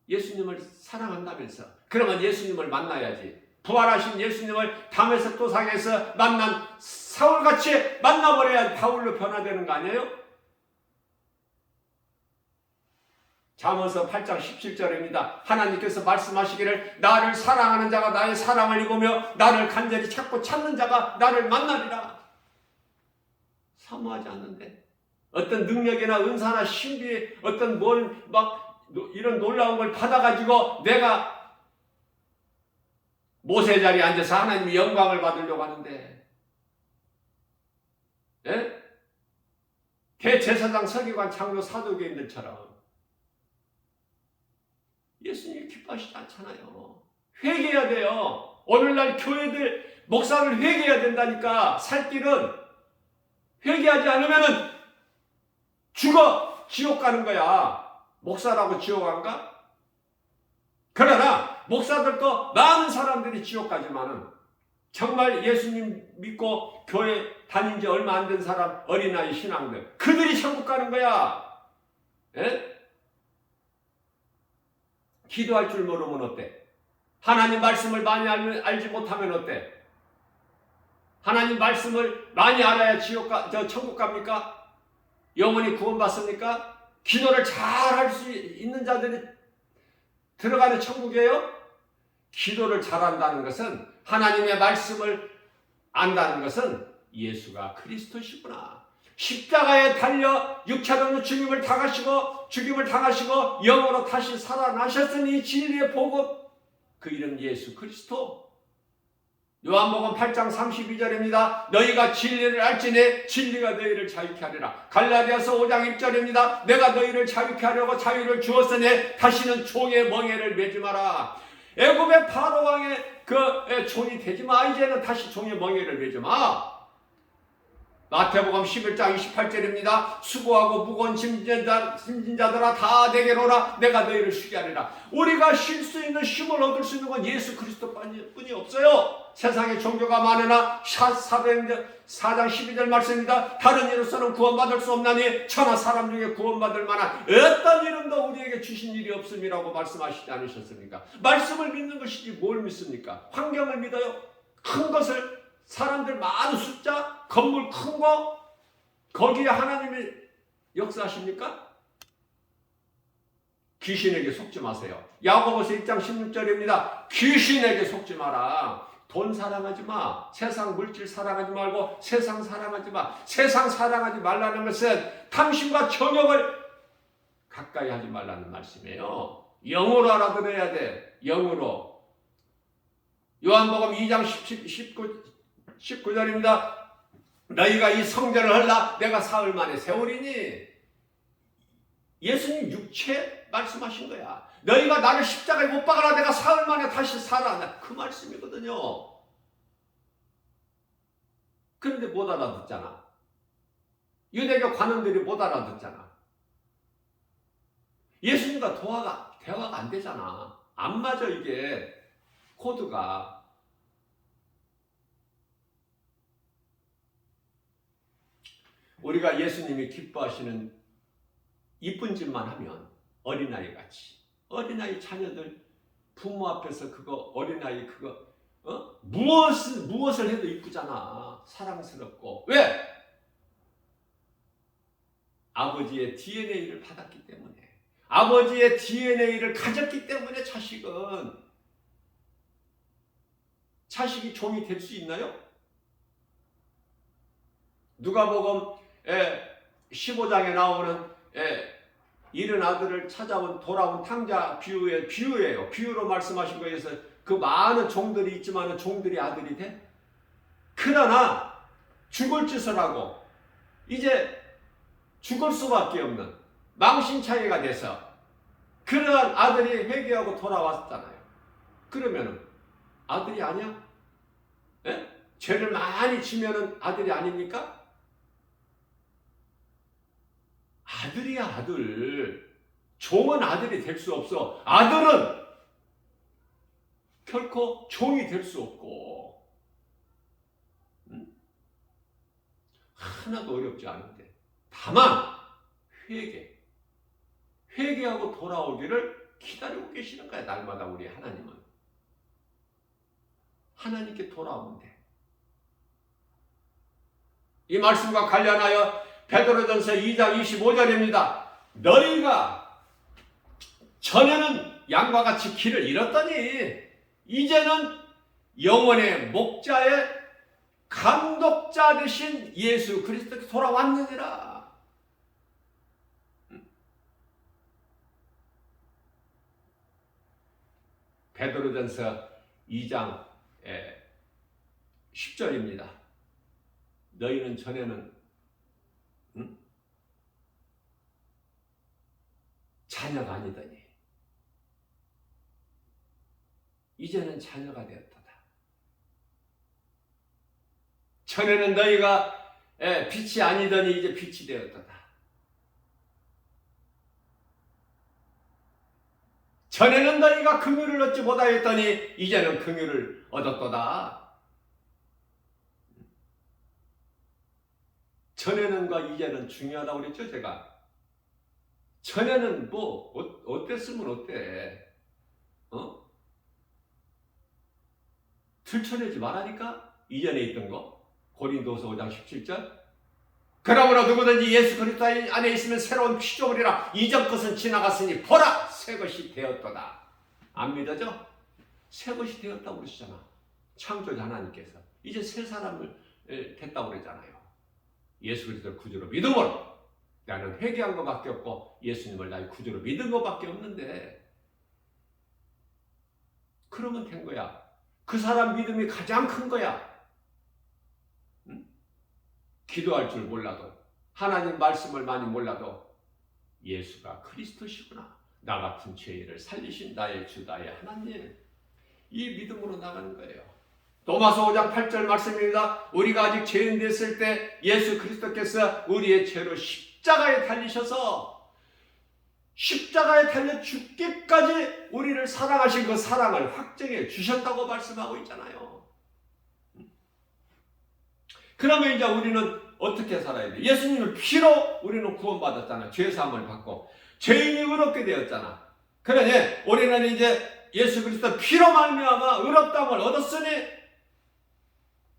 예수님을 사랑한다면서. 그러면 예수님을 만나야지. 부활하신 예수님을 다메섹 도상에서 만난 사울같이 만나버려야 바울로 변화되는 거 아니에요? 잠언서 8장 17절입니다. 하나님께서 말씀하시기를 나를 사랑하는 자가 나의 사랑을 입으며 나를 간절히 찾는 자가 나를 만나리라. 사모하지 않는데 어떤 능력이나 은사나 신비 어떤 이런 놀라운 걸 받아가지고 내가 모세 자리에 앉아서 하나님의 영광을 받으려고 하는데, 예? 대제사장 서기관 장로 사도교인들처럼 예수님이 기뻐하시지 않잖아요. 회개해야 돼요. 오늘날 교회들 목사를 회개해야 된다니까. 살 길은 회개하지 않으면은 죽어 지옥 가는 거야. 목사라고 지옥 안 가? 그러나 목사들도 많은 사람들이 지옥 가지만은 정말 예수님 믿고 교회 다닌 지 얼마 안 된 사람, 어린아이 신앙들, 그들이 천국 가는 거야. 에? 기도할 줄 모르면 어때? 하나님 말씀을 많이 알지 못하면 어때? 하나님 말씀을 많이 알아야 천국 갑니까? 영원히 구원받습니까? 기도를 잘 할 수 있는 자들이 들어가는 천국이에요? 기도를 잘한다는 것은, 하나님의 말씀을 안다는 것은 예수가 그리스도시구나, 십자가에 달려 육체로는 죽임을 당하시고 영으로 다시 살아나셨으니 진리의 복음, 그 이름 예수 그리스도. 요한복음 8장 32절입니다. 너희가 진리를 알지니 진리가 너희를 자유케 하리라. 갈라디아서 5장 1절입니다. 내가 너희를 자유케 하려고 자유를 주었으니 다시는 종의 멍에를 매지 마라. 애굽의 바로 왕의 그 종이 되지 마. 이제는 다시 종의 멍에를 매지 마. 마태복음 11장 28절입니다. 수고하고 무거운 짐진자들아 다 내게로 오라. 내가 너희를 쉬게 하리라. 우리가 쉴 수 있는 쉼을 얻을 수 있는 건 예수 그리스도뿐이 없어요. 세상에 종교가 많으나 사도행전 4장 12절 말씀입니다. 다른 이로서는 구원받을 수 없나니 천하 사람 중에 구원받을 만한 어떤 이름도 우리에게 주신 일이 없음이라고 말씀하시지 않으셨습니까? 말씀을 믿는 것이지 뭘 믿습니까? 환경을 믿어요? 큰 것을, 사람들 많은 숫자, 건물 큰 거, 거기에 하나님이 역사하십니까? 귀신에게 속지 마세요. 야고보서 1장 16절입니다. 귀신에게 속지 마라. 돈 사랑하지 마. 세상 물질 사랑하지 말고 세상 사랑하지 마. 세상 사랑하지 말라는 것은 탐심과 정욕을 가까이 하지 말라는 말씀이에요. 영으로 알아들어야 돼. 영으로. 요한복음 2장 19절입니다. 너희가 이 성전을 헐라 내가 사흘 만에 세우리니. 예수님 육체 말씀하신 거야. 너희가 나를 십자가에 못 박아라 내가 사흘 만에 다시 살아. 그 말씀이거든요. 그런데 못 알아듣잖아. 유대교 관원들이 못 알아듣잖아. 예수님과 대화가 안 되잖아. 안 맞아 이게 코드가. 우리가 예수님이 기뻐하시는 이쁜 짓만 하면 어린아이 같이, 어린아이 자녀들 부모 앞에서 그거 어린아이 그거 무엇을 해도 이쁘잖아. 사랑스럽고. 왜? 아버지의 DNA를 받았기 때문에, 아버지의 DNA를 가졌기 때문에 자식이 종이 될 수 있나요? 누가복음 15장에 나오는 잃은 아들을 돌아온 탕자 비유예요. 비유로 말씀하신 거에서 그 많은 종들이 있지만 종들이 아들이 돼? 그러나 죽을 짓을 하고 이제 죽을 수밖에 없는 망신차이가 돼서 그러한 아들이 회개하고 돌아왔잖아요. 그러면 아들이 아니야? 죄를 많이 지면은 아들이 아닙니까? 아들이야 아들. 종은 아들이 될 수 없어. 아들은 결코 종이 될 수 없고. 하나도 어렵지 않은데 다만 회개하고 돌아오기를 기다리고 계시는 거야. 날마다 우리 하나님은. 하나님께 돌아오면 돼. 이 말씀과 관련하여 베드로전서 2장 25절입니다. 너희가 전에는 양과 같이 길을 잃었더니 이제는 영혼의 목자의 감독자 되신 예수 그리스도께 돌아왔느니라. 베드로전서 2장 10절입니다. 너희는 전에는 자녀가 아니더니 이제는 자녀가 되었도다. 전에는 너희가 빛이 아니더니 이제 빛이 되었도다. 전에는 너희가 긍휼을 얻지 못하였더니 이제는 긍휼을 얻었도다. 전에는과 이제는 중요하다고 그랬죠, 제가. 전에는 뭐 어땠으면 어때? 들춰내지 말라니까? 이전에 있던 거. 고린도서 5장 17절. 그러므로 누구든지 예수 그리스도 안에 있으면 새로운 피조물이라. 이전 것은 지나갔으니 보라 새 것이 되었도다. 안 믿어져? 새 것이 되었다고 그러시잖아. 창조자 하나님께서. 이제 새 사람을 됐다고 그랬잖아요. 예수 그리스도를 구주로 믿음으로. 나는 회개한 것밖에 없고 예수님을 나의 구주로 믿은 것밖에 없는데 그러면 된 거야. 그 사람 믿음이 가장 큰 거야. 응? 기도할 줄 몰라도 하나님 말씀을 많이 몰라도 예수가 그리스도시구나. 나 같은 죄인을 살리신 나의 주 나의 하나님. 이 믿음으로 나가는 거예요. 로마서 5장 8절 말씀입니다. 우리가 아직 죄인 됐을 때 예수 그리스도께서 우리의 죄로 십자가에 달리셔서 십자가에 달려 죽기까지 우리를 사랑하신 그 사랑을 확증해 주셨다고 말씀하고 있잖아요. 그러면 이제 우리는 어떻게 살아야 돼? 예수님의 피로 우리는 구원받았잖아. 죄사함을 받고 죄인이 의롭게 되었잖아. 그러니 우리는 이제 예수 그리스도 피로 말미암아 의롭다함을 얻었으니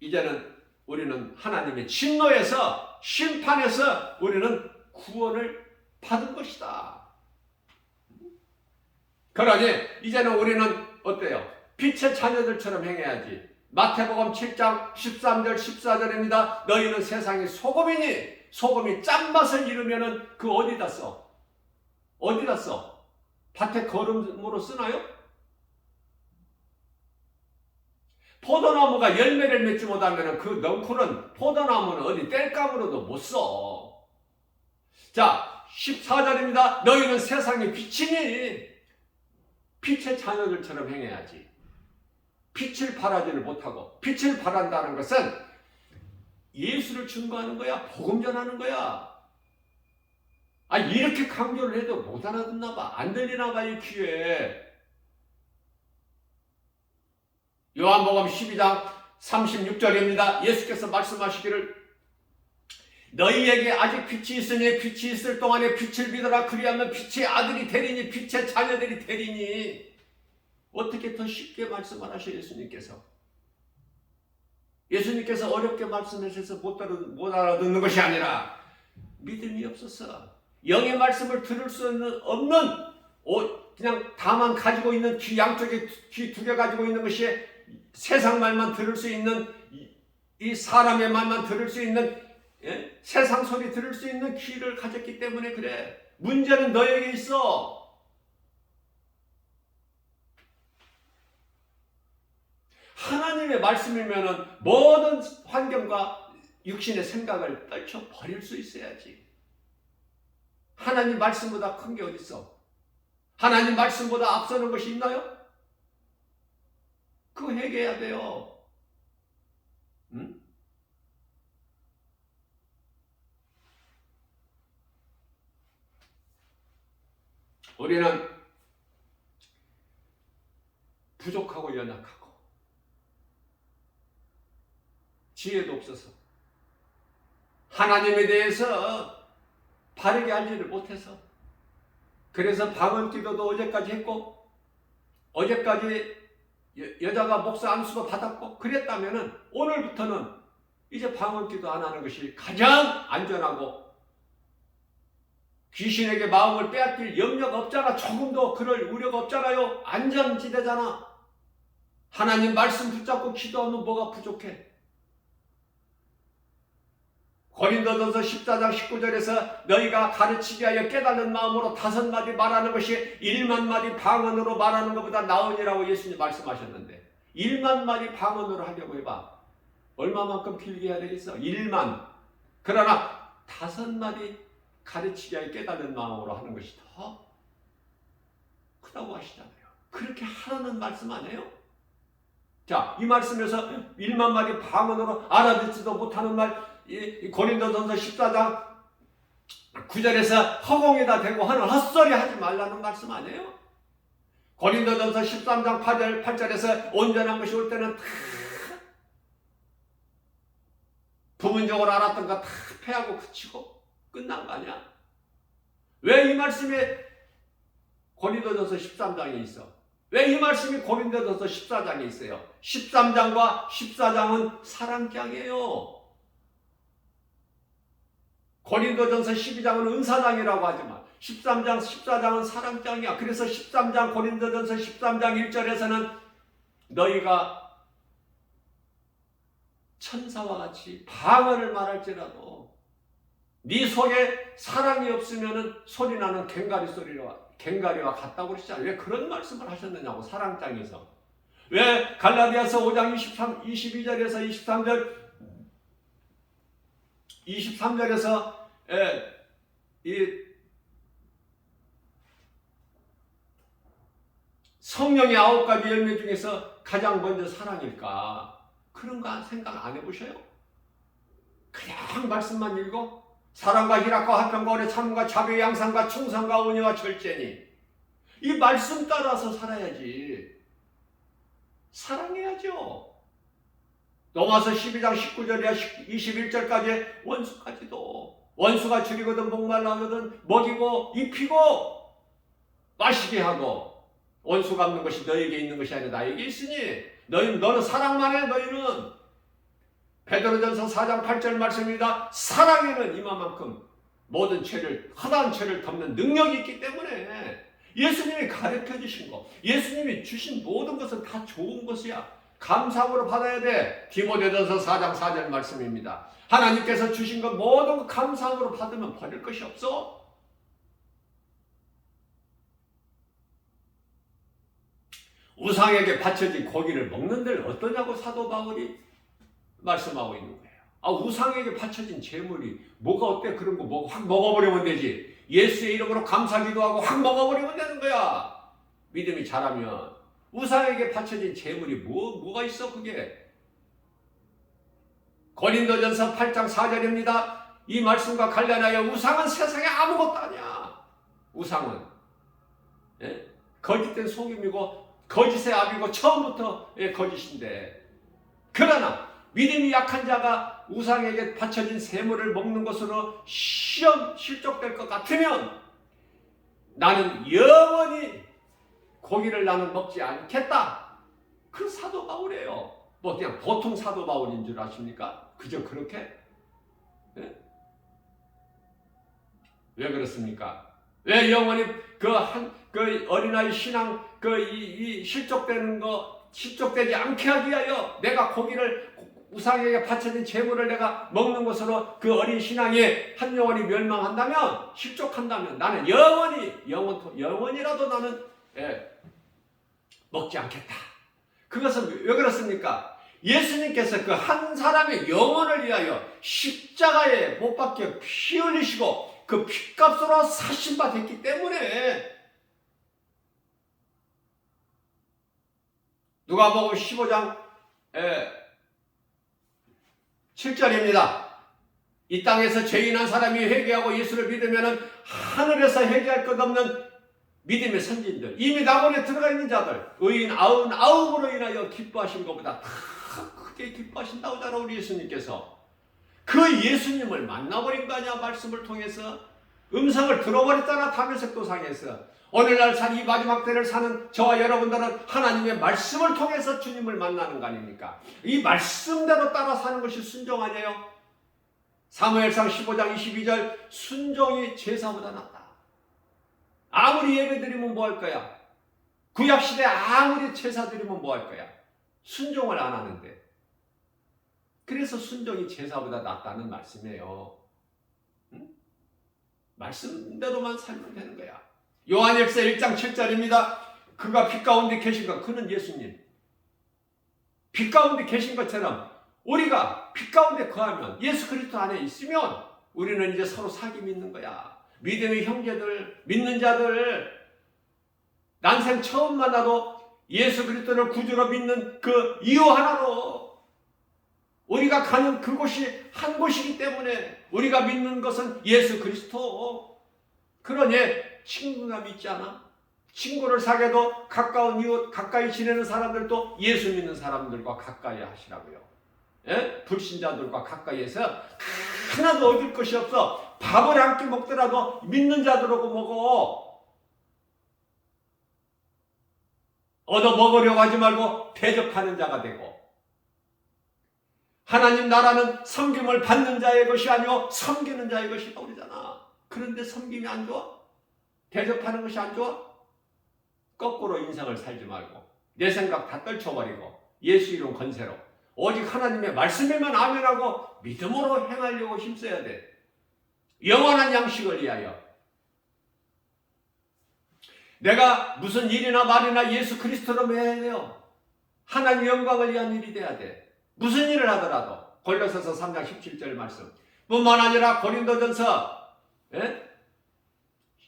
이제는 우리는 하나님의 진노에서 심판에서 우리는 구원을 받은 것이다. 그러니 이제는 우리는 어때요? 빛의 자녀들처럼 행해야지. 마태복음 7장 13절 14절입니다. 너희는 세상의 소금이니 소금이 짠맛을 잃으면은 그 어디다 써? 어디다 써? 밭에 거름으로 쓰나요? 포도나무가 열매를 맺지 못하면 그 넝쿨은 포도나무는 어디 땔감으로도 못 써. 자, 14절입니다. 너희는 세상의 빛이니 빛의 자녀들처럼 행해야지. 빛을 발하지를 못하고 빛을 발한다는 것은 예수를 증거하는 거야. 복음 전하는 거야. 이렇게 강조를 해도 못 알아듣나 봐. 안 들리나 봐, 이 귀에. 요한복음 12장 36절입니다. 예수께서 말씀하시기를 너희에게 아직 빛이 있으니 빛이 있을 동안에 빛을 믿어라. 그리하면 빛의 아들이 되리니 빛의 자녀들이 되리니. 어떻게 더 쉽게 말씀을 하셔 예수님께서. 예수님께서 어렵게 말씀하셔서 못 알아듣는 것이 아니라 믿음이 없어서 영의 말씀을 들을 수 없는 그냥 다만 가지고 있는 귀 양쪽에 귀 2개 가지고 있는 것이 세상 말만 들을 수 있는 이 사람의 말만 들을 수 있는 세상 소리 들을 수 있는 귀를 가졌기 때문에 그래. 문제는 너에게 있어. 하나님의 말씀이면은 모든 환경과 육신의 생각을 떨쳐 버릴 수 있어야지. 하나님 말씀보다 큰 게 어디 있어? 하나님 말씀보다 앞서는 것이 있나요? 그거 회개해야 돼요. 응? 우리는 부족하고 연약하고 지혜도 없어서 하나님에 대해서 바르게 알지를 못해서 그래서 방언기도도 어제까지 했고 어제까지 여자가 목사 안수도 받았고 그랬다면은 오늘부터는 이제 방언기도 안 하는 것이 가장 안전하고 귀신에게 마음을 빼앗길 염려가 없잖아. 조금도 그럴 우려가 없잖아요. 안전지대잖아. 하나님 말씀 붙잡고 기도하면 뭐가 부족해? 고린도전서 14장 19절에서 너희가 가르치기 하여 깨닫는 마음으로 5마디 말하는 것이 1만 마디 방언으로 말하는 것보다 나으니라고 예수님 말씀하셨는데 1만 마디 방언으로 하려고 해봐. 얼마만큼 길게 해야 되겠어? 1만. 그러나 5마디 가르치기 하여 깨닫는 마음으로 하는 것이 더 크다고 하시잖아요. 그렇게 하라는 말씀 안 해요? 자, 이 말씀에서 1만 마디 방언으로 알아듣지도 못하는 말, 이 고린도전서 14장 9절에서 허공에다 대고 하는 헛소리 하지 말라는 말씀 아니에요? 고린도전서 13장 8절에서 온전한 것이 올 때는 다 부분적으로 알았던 거 다 패하고 그치고 끝난 거 아니야? 왜 이 말씀이 고린도전서 13장에 있어? 왜 이 말씀이 고린도전서 14장에 있어요? 13장과 14장은 사랑장이에요. 고린도전서 12장은 은사장이라고 하지만 13장, 14장은 사랑장이야. 그래서 13장 고린도전서 13장 1절에서는 너희가 천사와 같이 방언을 말할지라도 네 속에 사랑이 없으면 소리나는 갱가리와 같다고 그러시잖아요. 왜 그런 말씀을 하셨느냐고, 사랑장에서. 왜 갈라디아서 5장 22절에서 23절에서 이 성령의 9가지 열매 중에서 가장 먼저 사랑일까? 그런 거 생각 안 해보셔요? 그냥 말씀만 읽고 사랑과 희락과 화평과 오래 참음과 자비 양상과 충성과 은혜와 절제니 이 말씀 따라서 살아야지. 사랑해야죠. 로마서 12장 19절이야 21절까지 원수가 줄이거든 목말라거든 먹이고 입히고 마시게 하고, 원수 갚는 것이 너에게 있는 것이 아니라 나에게 있으니 너는 사랑만 해. 너희는 베드로전서 4장 8절 말씀입니다. 사랑에는 이만큼 모든 죄를, 허다한 죄를 덮는 능력이 있기 때문에 예수님이 가르쳐 주신 거, 예수님이 주신 모든 것은 다 좋은 것이야. 감사함으로 받아야 돼. 디모데전서 4장 4절 말씀입니다. 하나님께서 주신 것 모든 것 감사함으로 받으면 버릴 것이 없어. 우상에게 바쳐진 고기를 먹는 데를 어떠냐고 사도 바울이 말씀하고 있는 거예요. 우상에게 바쳐진 재물이 뭐가 어때? 그런 거 확 먹어버리면 되지. 예수의 이름으로 감사 기도하고 확 먹어버리면 되는 거야. 믿음이 자라면. 우상에게 바쳐진 재물이 뭐가 있어 그게? 고린도전서 8장 4절입니다. 이 말씀과 관련하여 우상은 세상에 아무것도 아니야. 우상은 거짓된 속임이고 거짓의 압이고 처음부터 거짓인데, 그러나 믿음이 약한 자가 우상에게 바쳐진 재물을 먹는 것으로 실족될 것 같으면 나는 영원히 고기를 나는 먹지 않겠다. 그 사도 바울이에요. 뭐 그냥 보통 사도 바울인 줄 아십니까? 그저 그렇게? 왜 그렇습니까? 왜 영원히 그 어린아이 신앙 이 실족되지 않게 하기 위하여 내가 고기를 우상에게 바쳐진 재물을 내가 먹는 것으로 그 어린 신앙이 한 영혼이 멸망한다면, 실족한다면 나는 영원이라도 나는 먹지 않겠다. 그것은 왜 그렇습니까? 예수님께서 그 한 사람의 영혼을 위하여 십자가에 못 박혀 피 흘리시고 그 피값으로 사신 바 됐기 때문에. 누가복음 15장 7절입니다. 이 땅에서 죄인한 사람이 회개하고 예수를 믿으면 하늘에서 회개할 것 없는 믿음의 선진들, 이미 낙원에 들어가 있는 자들, 의인 99으로 인하여 기뻐하신 것보다 다 크게 기뻐하신다고 하잖아 우리 예수님께서. 그 예수님을 만나버린 거 아니야. 말씀을 통해서 음성을 들어버렸잖아. 다메섹 도상에서. 오늘날 이 마지막 때를 사는 저와 여러분들은 하나님의 말씀을 통해서 주님을 만나는 거 아닙니까? 이 말씀대로 따라 사는 것이 순종 아니에요? 사무엘상 15장 22절 순종이 제사보다 낫다. 아무리 예배 드리면 뭐 할 거야? 구약시대 아무리 제사 드리면 뭐 할 거야? 순종을 안 하는데. 그래서 순종이 제사보다 낫다는 말씀이에요. 응? 말씀대로만 살면 되는 거야. 요한일서 1장 7절입니다. 그가 빛 가운데 계신 것, 그는 예수님. 빛 가운데 계신 것처럼 우리가 빛 가운데 거하면, 예수 그리스도 안에 있으면 우리는 이제 서로 사귐이 있는 거야. 믿음의 형제들, 믿는 자들, 난생 처음 만나도 예수 그리스도를 구주로 믿는 그 이유 하나로 우리가 가는 그곳이 한 곳이기 때문에 우리가 믿는 것은 예수 그리스도. 그러니 친구가 믿지 않아? 친구를 사귀어도 가까운 이웃, 가까이 지내는 사람들도 예수 믿는 사람들과 가까이 하시라고요. 예? 불신자들과 가까이해서 하나도 얻을 것이 없어. 밥을 한 끼 먹더라도 믿는 자들하고 먹어. 얻어 먹으려고 하지 말고 대접하는 자가 되고, 하나님 나라는 섬김을 받는 자의 것이 아니오 섬기는 자의 것이다 그러잖아. 그런데 섬김이 안 좋아? 대접하는 것이 안 좋아? 거꾸로 인생을 살지 말고 내 생각 다 떨쳐버리고 예수 이름 건세로 오직 하나님의 말씀에만 아멘하고 믿음으로 행하려고 힘써야 돼. 영원한 양식을 위하여. 내가 무슨 일이나 말이나 예수 그리스도로 해야 돼요. 하나님 영광을 위한 일이 돼야 돼. 무슨 일을 하더라도. 골로새서 3장 17절 말씀. 뿐만 아니라 고린도전서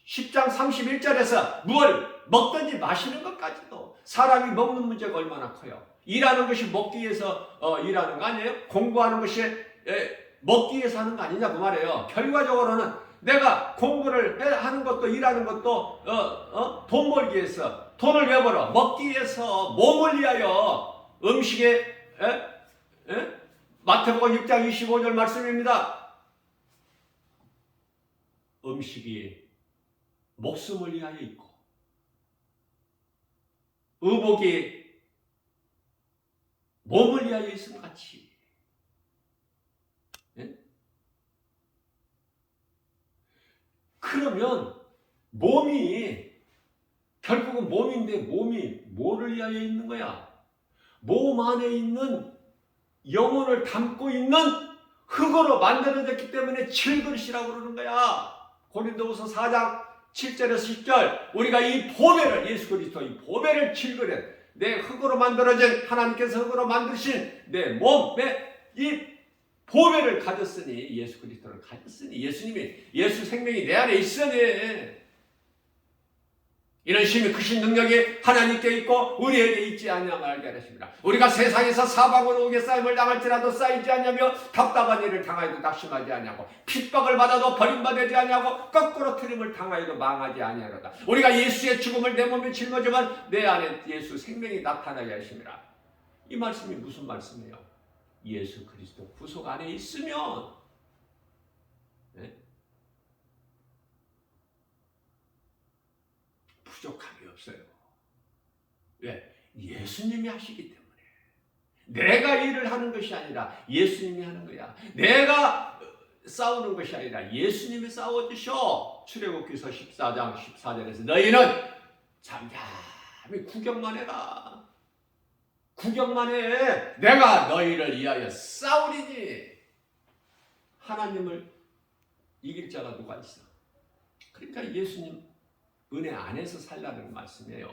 10장 31절에서 무엇 먹든지 마시는 것까지도 사람이 먹는 문제가 얼마나 커요. 일하는 것이 먹기 위해서 일하는 거 아니에요? 공부하는 것이 먹기 위해서 하는 거 아니냐 그 말이에요. 결과적으로는 내가 공부를 하는 것도 일하는 것도 돈 벌기 위해서. 돈을 왜 벌어? 먹기 위해서, 몸을 위하여. 음식에 마태복음 6장 25절 말씀입니다. 음식이 목숨을 위하여 있고 의복이 몸을 위하여 있음 같이. 그러면 몸이 결국은 몸인데 몸이 뭐를 위하여 있는 거야? 몸 안에 있는 영혼을 담고 있는 흙으로 만들어졌기 때문에 질그릇이라고 그러는 거야. 고린도후서 4장 7절에서 10절 우리가 이 보배를 예수 그리스도 이 보배를 질그릇 내 흙으로 만들어진 하나님께서 흙으로 만드신 내 몸에 이 보배를 가졌으니 예수 그리스도를 가졌으니 예수님이 예수 생명이 내 안에 있으니 이런 심히 크신 능력이 하나님께 있고 우리에게 있지 않냐고 알게 하십니다. 우리가 세상에서 사방으로 오게 쌓임을 당할지라도 쌓이지 않냐며 답답한 일을 당하여도 낙심하지 않냐고 핍박을 받아도 버림받지 않냐고 거꾸로 트림을 당하여도 망하지 아니하로다. 우리가 예수의 죽음을 내 몸에 짊어지면 내 안에 예수 생명이 나타나게 하십니다. 이 말씀이 무슨 말씀이에요? 예수 그리스도 구속 안에 있으면 부족함이 없어요. 왜? 예수님이 하시기 때문에. 내가 일을 하는 것이 아니라 예수님이 하는 거야. 내가 싸우는 것이 아니라 예수님이 싸워주셔. 출애굽기서 14장 14절에서 너희는 잠잠히 구경만 해라. 구경만 해. 내가 너희를 위하여 싸우리니. 하나님을 이길 자가 누가 있어? 그러니까 예수님 은혜 안에서 살라는 말씀이에요.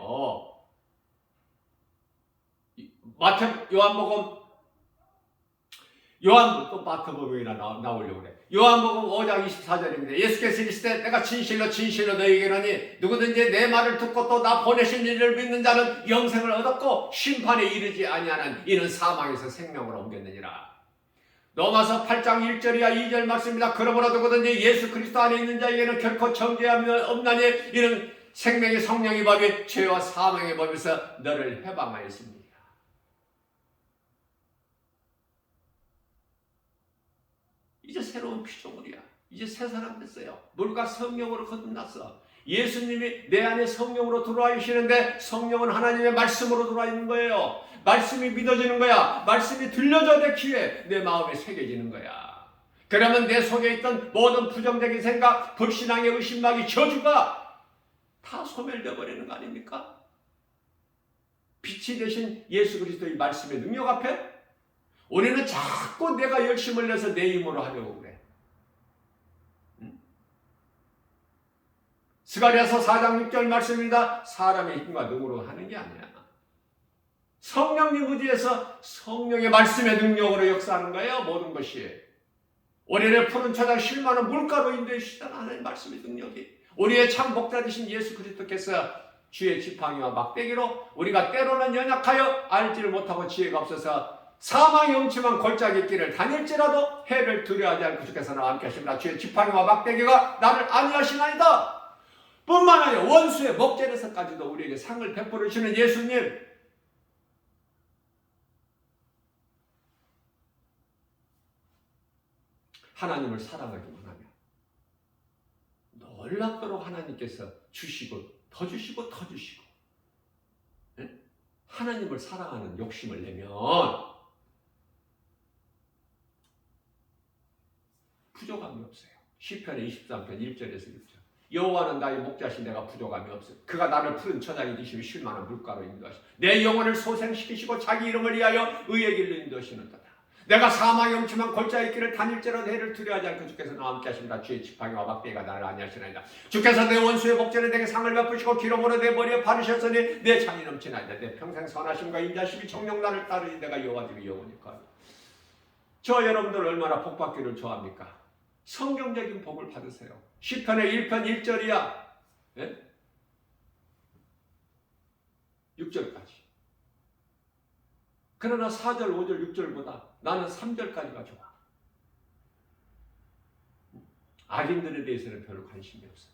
또 마태복음이나 나오려고 그래. 요한복음 5장 24절입니다. 예수께서 이르시되 내가 진실로 진실로 너희에게 이르노니 누구든지 내 말을 듣고 또 나 보내신 이를 믿는 자는 영생을 얻었고 심판에 이르지 아니하는 이는 사망에서 생명으로 옮겼느니라. 로마서 8장 1절이야 2절 말씀입니다. 그러므로 누구든지 예수 그리스도 안에 있는 자에게는 결코 정죄함이 없나니 이는 생명의 성령의 법이 죄와 사망의 법에서 너를 해방하였습니다. 이제 새로운 피조물이야. 이제 새 사람 됐어요. 물과 성령으로 거듭났어. 예수님이 내 안에 성령으로 들어와 계시는데 성령은 하나님의 말씀으로 들어와 있는 거예요. 말씀이 믿어지는 거야. 말씀이 들려져 내 귀에 내 마음에 새겨지는 거야. 그러면 내 속에 있던 모든 부정적인 생각, 불신앙의 의심막이 저주가 다 소멸되어 버리는 거 아닙니까? 빛이 되신 예수 그리스도의 말씀의 능력 앞에 우리는 자꾸 내가 열심을 내서 내 힘으로 하려고 그래. 스가랴서 4장 6절 말씀입니다. 사람의 힘과 능으로 하는 게 아니야. 성령님 의지에서 성령의 말씀의 능력으로 역사하는 거예요. 모든 것이. 우리를 푸른 초장 실만한 물가로 인도해 주시잖아. 하나님 말씀의 능력이. 우리의 참 목자 되신 예수 그리스도께서 주의 지팡이와 막대기로 우리가 때로는 연약하여 알지를 못하고 지혜가 없어서 사망의 음침한 골짜기 길을 다닐지라도 해를 두려워하지 않고 주께서 나와 함께 하십니다. 주의 지팡이와 막대기가 나를 안위하시나이다. 뿐만 아니라 원수의 목전에서까지도 우리에게 상을 베풀어 주시는 예수님, 하나님을 사랑하기만 하면 놀랍도록 하나님께서 주시고 더 주시고 더 주시고, 네? 하나님을 사랑하는 욕심을 내면 부족함이 없어요. 시편의 23편 1절에서 6절. 여호와는 나의 목자신 내가 부족함이 없어요. 그가 나를 푸른 저장이 되시며 쉴 만한 물가로 인도하시고 내 영혼을 소생시키시고 자기 이름을 위하여 의의 길로 인도하시는도다. 내가 사망의 음침한 골짜기 길을 다닐지라도 해를 두려워하지 않고 주께서 나와 함께 하십니다. 주의 지팡이와 막대기가 나를 안위하시나이다. 주께서 내 원수의 목전에 내게 상을 베푸시고 기름으로 내 머리에 바르셨으니 내 잔이 넘치나이다. 내 평생 선하심과 인자심이 정녕 나를 따르니 내가 여호와님이 영원일까. 저 여러분들 얼마나 복받기를 좋아합니까? 성경적인 복을 받으세요. 시편의 1편 1절이야. 예? 6절까지. 그러나 4절, 5절, 6절보다 나는 3절까지가 좋아. 악인들에 대해서는 별로 관심이 없어.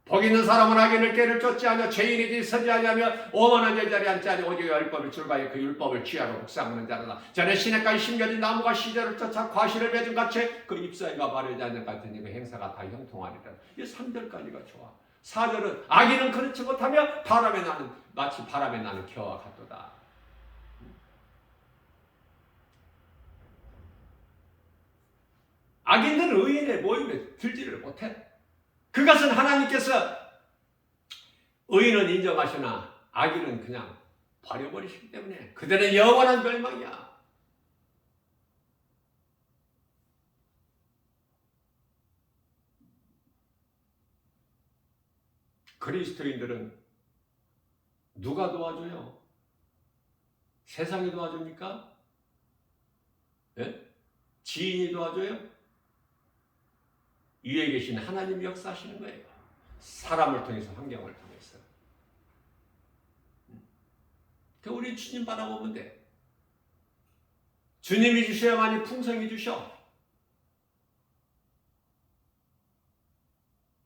복 있는 사람은 악인을 깨를 쫓지 않으며 죄인이지 서지 아니하며 오만한 제자리에 앉지 아니하며 오직 율법을 줄바에 그 율법을 취하러 묵상하는 자로다. 전에 시냇가에 심겨진 나무가 시절을 쫓아 과실을 맺은 같이 그 잎사귀가 마르지 않는 같으니 그 행사가 다 형통하리라. 이 3절까지가 좋아. 4절은 악인은 그렇지 못하며 바람에 나는 마치 바람에 나는 겨와 같도다. 악인들은 의인의 모임에 들지를 못해. 그것은 하나님께서 의인은 인정하시나 악인은 그냥 버려버리시기 때문에 그들은 영원한 멸망이야. 그리스도인들은 누가 도와줘요? 세상이 도와줍니까? 네? 지인이 도와줘요? 위에 계신 하나님이 역사하시는 거예요. 사람을 통해서, 환경을 통해서. 우리 주님 바라보면 돼. 주님이 주셔야만이 풍성히 주셔.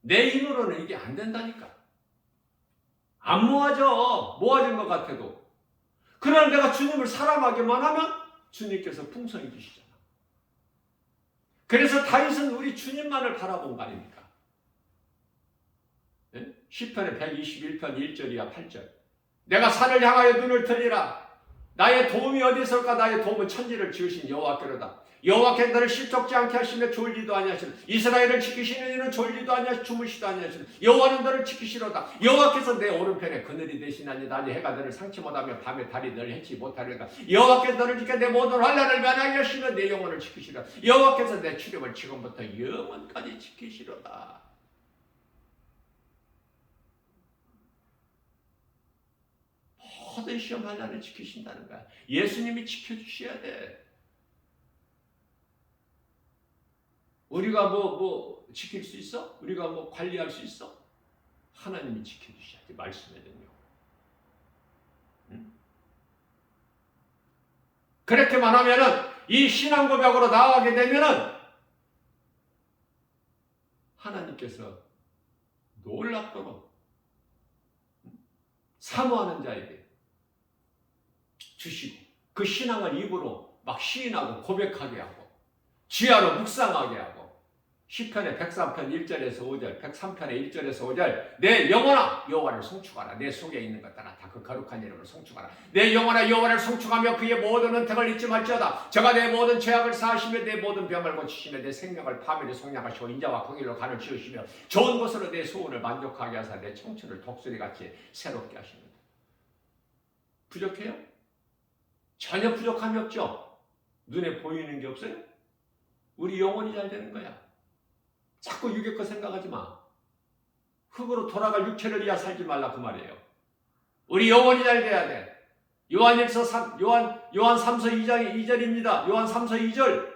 내 힘으로는 이게 안 된다니까. 안 모아져. 모아진 것 같아도. 그러나 내가 주님을 사랑하기만 하면 주님께서 풍성히 주시잖아. 그래서 다윗은 우리 주님만을 바라본 거 아닙니까? 네? 시편의 121편 1절이야 8절. 내가 산을 향하여 눈을 들리라. 나의 도움이 어디 있을까? 나의 도움은 천지를 지으신 여호와께로다. 여호와께 너를 실족지 않게 하시며 졸지도 아니하시는 이스라엘을 지키시는 이는 졸지도 아니하시고 주무시도 아니하시는 여호와는 너를 지키시로다. 여호와께서 내 오른편에 그늘이 되시나니 낮에 해가 너를 상치 못하며 밤에 달이 너를 해치 못하리로다. 여호와께서 너를 지켜 내 모든 환난을 면하게 하시며 내 영혼을 지키시로다. 여호와께서 내 출입을 지금부터 영원까지 지키시로다. 모든 시험 환난을 지키신다는 거야. 예수님이 지켜주셔야 돼. 우리가 뭐 지킬 수 있어? 우리가 뭐 관리할 수 있어? 하나님이 지켜주셔야지. 말씀의 능력. 그렇게만 하면은 이 신앙 고백으로 나아가게 되면은 하나님께서 놀랍도록 사모하는 자에게 주시고 그 신앙을 입으로 막 시인하고 고백하게 하고 지하로 묵상하게 하고 시편의 103편 1절에서 5절 103편의 1절에서 5절 내 영혼아 여호와를 송축하라. 내 속에 있는 것들아 다 그 거룩한 이름을 송축하라. 내 영혼아 여호와를 송축하며 그의 모든 은택을 잊지 말지어다. 저가 내 모든 죄악을 사하시며 내 모든 병을 고치시며 내 생명을 파멸에 속량하시고 인자와 공의로 간을 지으시며 좋은 것으로 내 소원을 만족하게 하사 내 청춘을 독수리같이 새롭게 하십니다. 부족해요? 전혀 부족함이 없죠? 눈에 보이는 게 없어요? 우리 영혼이 잘 되는 거야. 자꾸 육의 거 생각하지 마. 흙으로 돌아갈 육체를 이야 살지 말라 그 말이에요. 우리 영혼이 잘 돼야 돼. 요한 3서 2장 2절입니다. 요한 3서 2절.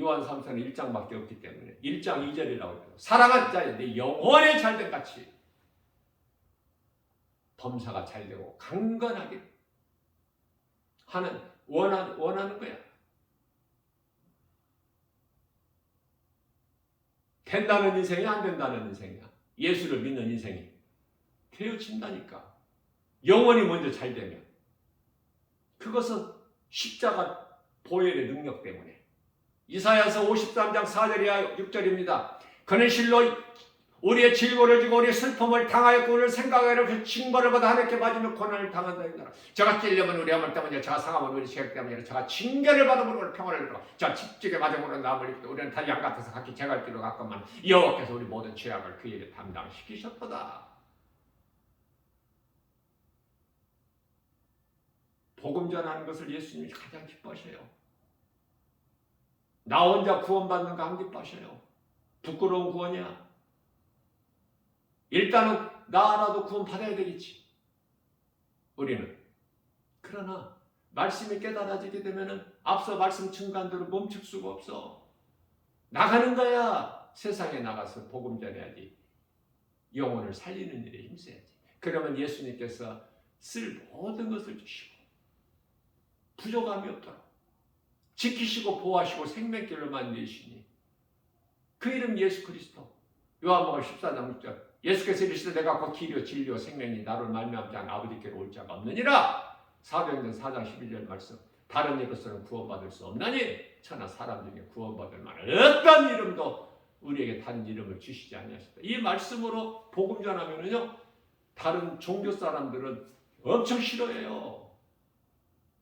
요한 3서는 1장밖에 없기 때문에 1장 2절이라고 해요. 사랑하는 자여 내 영혼에 잘된 같이 범사가 잘되고 강건하게 하는 원하는 거야. 된다는 인생이 안 된다는 인생이야. 예수를 믿는 인생이 되어진다니까. 영혼이 먼저 잘 되면. 그것은 십자가 보혈의 능력 때문에. 이사야서 53장 4절이야 6절입니다. 그는 실로 우리의 질고를 지고 우리의 슬픔을 당하였고 우리를 생각하여 그 징벌을 받아 하나님께 맞으며 고난을 당한다. 저가 찔려면 우리 허물 때문이요 저가 상하면 우리 죄악 때문이요 저가 징계를 받으면 우리 평안을 이루고 저가 집집에 맞으면 남을 입고 우리는 다 양 같아서 각기 제갈 길로 갔건만 여호와께서 우리 모든 죄악을 그에게 담당시키셨도다. 복음 전하는 것을 예수님이 가장 기뻐하셔요. 나 혼자 구원받는 거 안 기뻐하셔요. 부끄러운 구원이야. 일단은 나라도 구원 받아야 되겠지. 우리는. 그러나 말씀이 깨달아지게 되면은 앞서 말씀 증간대로 멈출 수가 없어. 나가는 거야. 세상에 나가서 복음 전해야지. 영혼을 살리는 일에 힘써야지. 그러면 예수님께서 쓸 모든 것을 주시고 부족함이 없도록 지키시고 보호하시고 생명길로 만드시니 그 이름 예수 그리스도. 요한복음 14장 6절 예수께서 이르시되 내가 곧 길이요 진리요 생명이 나를 말미암지 않아 아버지께로 올 자가 없느니라. 사도행전 4장 12절 말씀. 다른 이로서는 구원받을 수 없나니 천하 사람 중에 구원받을 만한 어떤 이름도 우리에게 다른 이름을 주시지 아니하셨다. 이 말씀으로 복음 전하면은요 다른 종교 사람들은 엄청 싫어해요.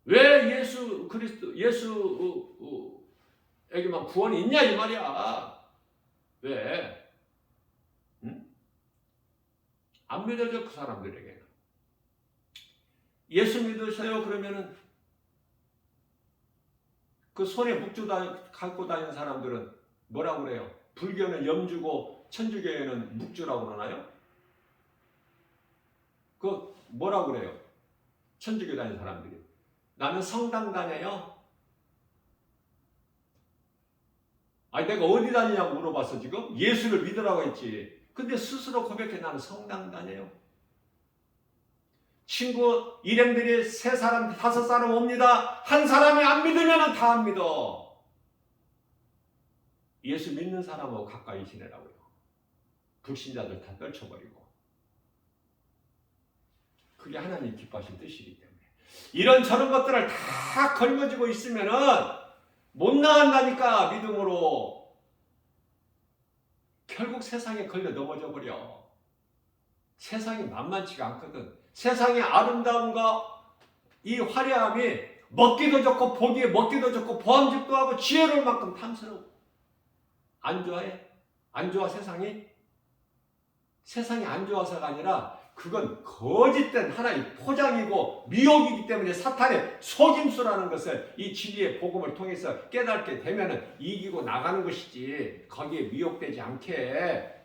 왜 예수 그리스도 예수에게만 구원이 있냐 이 말이야. 왜? 응? 안 믿어져 그 사람들에게는. 예수 믿으세요 그러면은 그 손에 묵주 갖고 다니는 사람들은 뭐라고 그래요? 불교는 염주고 천주교에는 묵주라고 그러나요? 그 뭐라고 그래요? 천주교 다니는 사람들이. 나는 성당 다녀요. 아니 내가 어디 다니냐고 물어봤어 지금? 예수를 믿으라고 했지. 근데 스스로 고백해 나는 성당 다녀요. 친구 일행들이 3사람 5사람 옵니다. 한 사람이 안 믿으면 다 안 믿어. 예수 믿는 사람하고 가까이 지내라고요. 불신자들 다 떨쳐버리고. 그게 하나님 기뻐하신 뜻이기 때문에. 이런 저런 것들을 다 걸머지고 있으면은 못 나간다니까 믿음으로. 결국 세상에 걸려 넘어져 버려. 세상이 만만치가 않거든. 세상의 아름다움과 이 화려함이 먹기도 좋고 보기에 먹기도 좋고 보암직도 하고 지혜로울 만큼 탐스러워. 안 좋아해? 안 좋아 세상이? 세상이 안 좋아서가 아니라 그건 거짓된 하나의 포장이고 미혹이기 때문에 사탄의 속임수라는 것을 이 진리의 복음을 통해서 깨닫게 되면 이기고 나가는 것이지 거기에 미혹되지 않게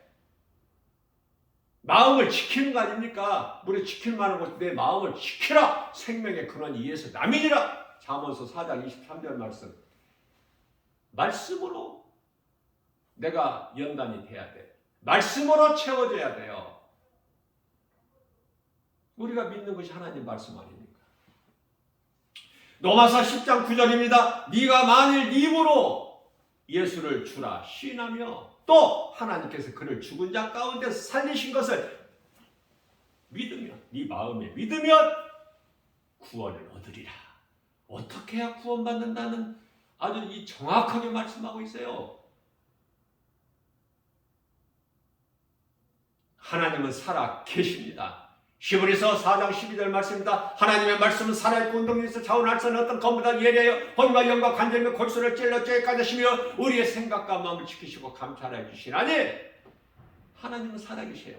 마음을 지키는 거 아닙니까? 우리 지킬 만한 것 내 마음을 지키라. 생명의 근원이 이에서 남이니라. 잠언서 4장 23절 말씀. 말씀으로 내가 연단이 돼야 돼. 말씀으로 채워져야 돼요. 우리가 믿는 것이 하나님 말씀 아닙니까? 로마서 10장 9절입니다. 네가 만일 네 입으로 예수를 주라 시인하며 또 하나님께서 그를 죽은 자 가운데 살리신 것을 믿으면 네 마음에 믿으면 구원을 얻으리라. 어떻게 해야 구원받는다는 아주 이 정확하게 말씀하고 있어요. 하나님은 살아 계십니다. 히브리서 4장 12절 말씀입니다. 하나님의 말씀은 살아있고 운동에서 자원할 수 없는 어떤 검보다 예리하여 혼과 영과 관절과 골수를 찔러 쬐까지 하시며 우리의 생각과 마음을 지키시고 감찰해 주시라니. 하나님은 살아계세요.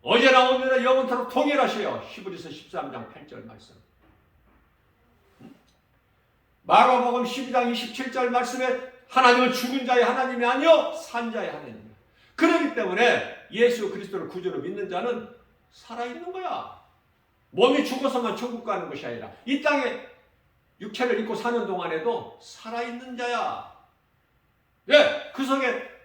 어제나 오늘나 영원토록 통일하셔요. 히브리서 13장 8절 말씀. 마가복음 12장 27절 말씀에 하나님은 죽은 자의 하나님이 아니요 산 자의 하나님이에요. 그렇기 때문에 예수 그리스도를 구주로 믿는 자는 살아있는 거야. 몸이 죽어서만 천국 가는 것이 아니라 이 땅에 육체를 입고 사는 동안에도 살아있는 자야. 예, 그 속에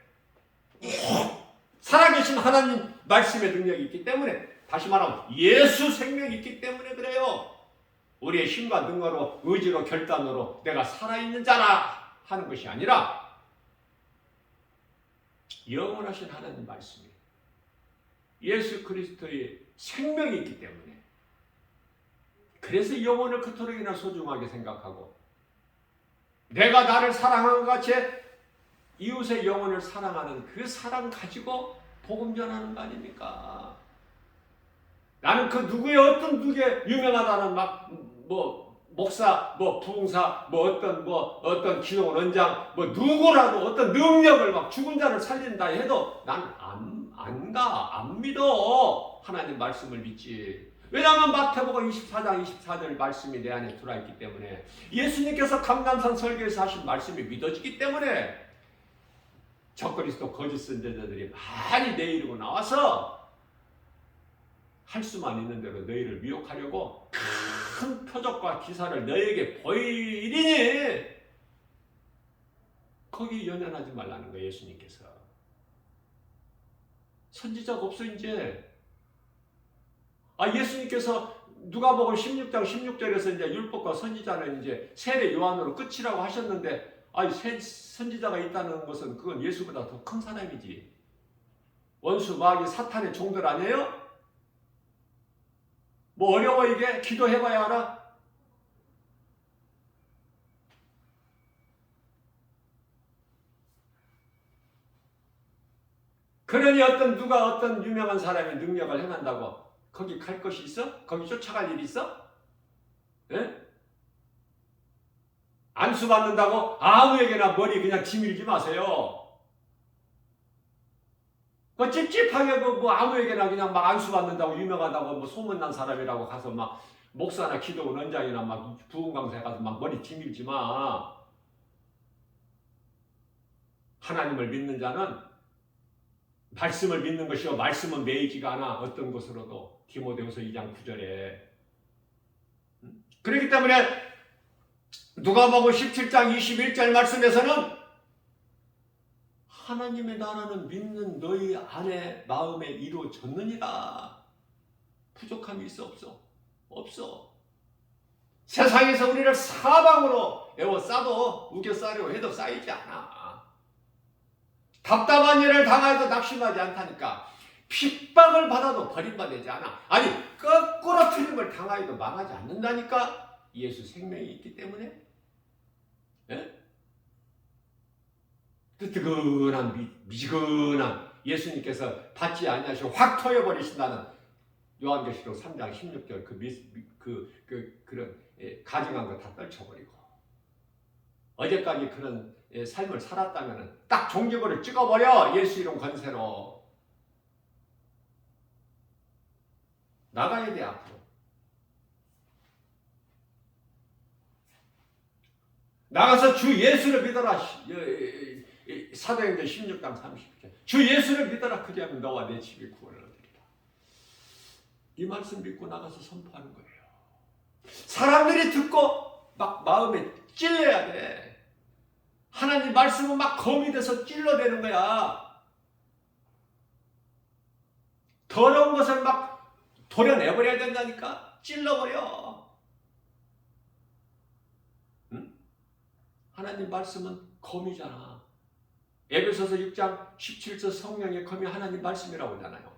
살아계신 하나님 말씀의 능력이 있기 때문에, 다시 말하면 예수 생명이 있기 때문에 그래요. 우리의 힘과 능력으로, 의지로, 결단으로 내가 살아있는 자라 하는 것이 아니라 영원하신 하나님 말씀이, 예수 그리스도의 생명이 있기 때문에, 그래서 영혼을 그토록이나 소중하게 생각하고, 내가 나를 사랑한 것 같이 이웃의 영혼을 사랑하는 그 사랑 가지고 복음 전하는 거 아닙니까? 나는 그 누구의 어떤 유명하다는 목사, 부흥사, 어떤 기독 원장, 누구라도 어떤 능력을 죽은 자를 살린다 해도 난 안 믿어. 하나님 말씀을 믿지. 왜냐하면 마태복음 24장 24절 말씀이 내 안에 들어있기 때문에, 예수님께서 감람산 설교에서 하신 말씀이 믿어지기 때문에, 적그리스도 거짓 선지자들이 많이 내 이름으로 나와서 할 수만 있는 대로 너희를 미혹하려고 큰 표적과 기사를 너희에게 보이리니 거기 연연하지 말라는 거예요. 예수님께서. 선지자가 없어 이제. 예수님께서 누가복음 16장 16절에서 이제 율법과 선지자는 이제 세례 요한으로 끝이라고 하셨는데, 선지자가 있다는 것은 그건 예수보다 더 큰 사람이지. 원수 마귀 사탄의 종들 아니에요? 어려워 이게? 기도해봐야 알아? 그러니 누가 어떤 유명한 사람의 능력을 행한다고 거기 갈 것이 있어? 거기 쫓아갈 일이 있어? 예? 안수받는다고 아무에게나 머리 그냥 지밀지 마세요. 찝찝하게 아무에게나 그냥 안수받는다고 유명하다고 소문난 사람이라고 가서 목사나 기도 원장이나 부흥 강사에 가서 머리 지밀지 마. 하나님을 믿는 자는 말씀을 믿는 것이요 말씀은 매이지가 않아. 어떤 것으로도. 디모데후서 2장 9절에. 그렇기 때문에 누가복음 17장 21절 말씀에서는 하나님의 나라는 믿는 너희 안에 마음에 이루어졌느니라. 부족함이 있어 없어? 없어. 세상에서 우리를 사방으로 에워싸도 우겨싸려고 해도 쌓이지 않아. 답답한 일을 당해도 낙심하지 않다니까. 핍박을 받아도 버림받지 않아. 거꾸로 틀린 걸 당하여도 망하지 않는다니까. 예수 생명이 있기 때문에. 예? 뜨뜨근한 미지근한 예수님께서 받지 아니하시고 확 토해버리신다는 요한계시록 3장 16절 그런 가증한 거 다 떨쳐버리고, 어제까지 그런 삶을 살았다면 딱 종교를 찍어버려. 예수 이름 권세로 나가야 돼. 앞으로 나가서 주 예수를 믿어라. 사도행전 16장 30절 주 예수를 믿어라. 그리하면 너와 내 집이 구원을 얻으리라. 이 말씀 믿고 나가서 선포하는 거예요. 사람들이 듣고 마음에 찔려야 돼. 하나님 말씀은 검이 돼서 찔러대는 거야. 더러운 것을 도려내버려야 된다니까. 찔러버려. 응? 하나님 말씀은 검이잖아. 에베소서 6장 17절 성령의 검이 하나님 말씀이라고 하잖아요.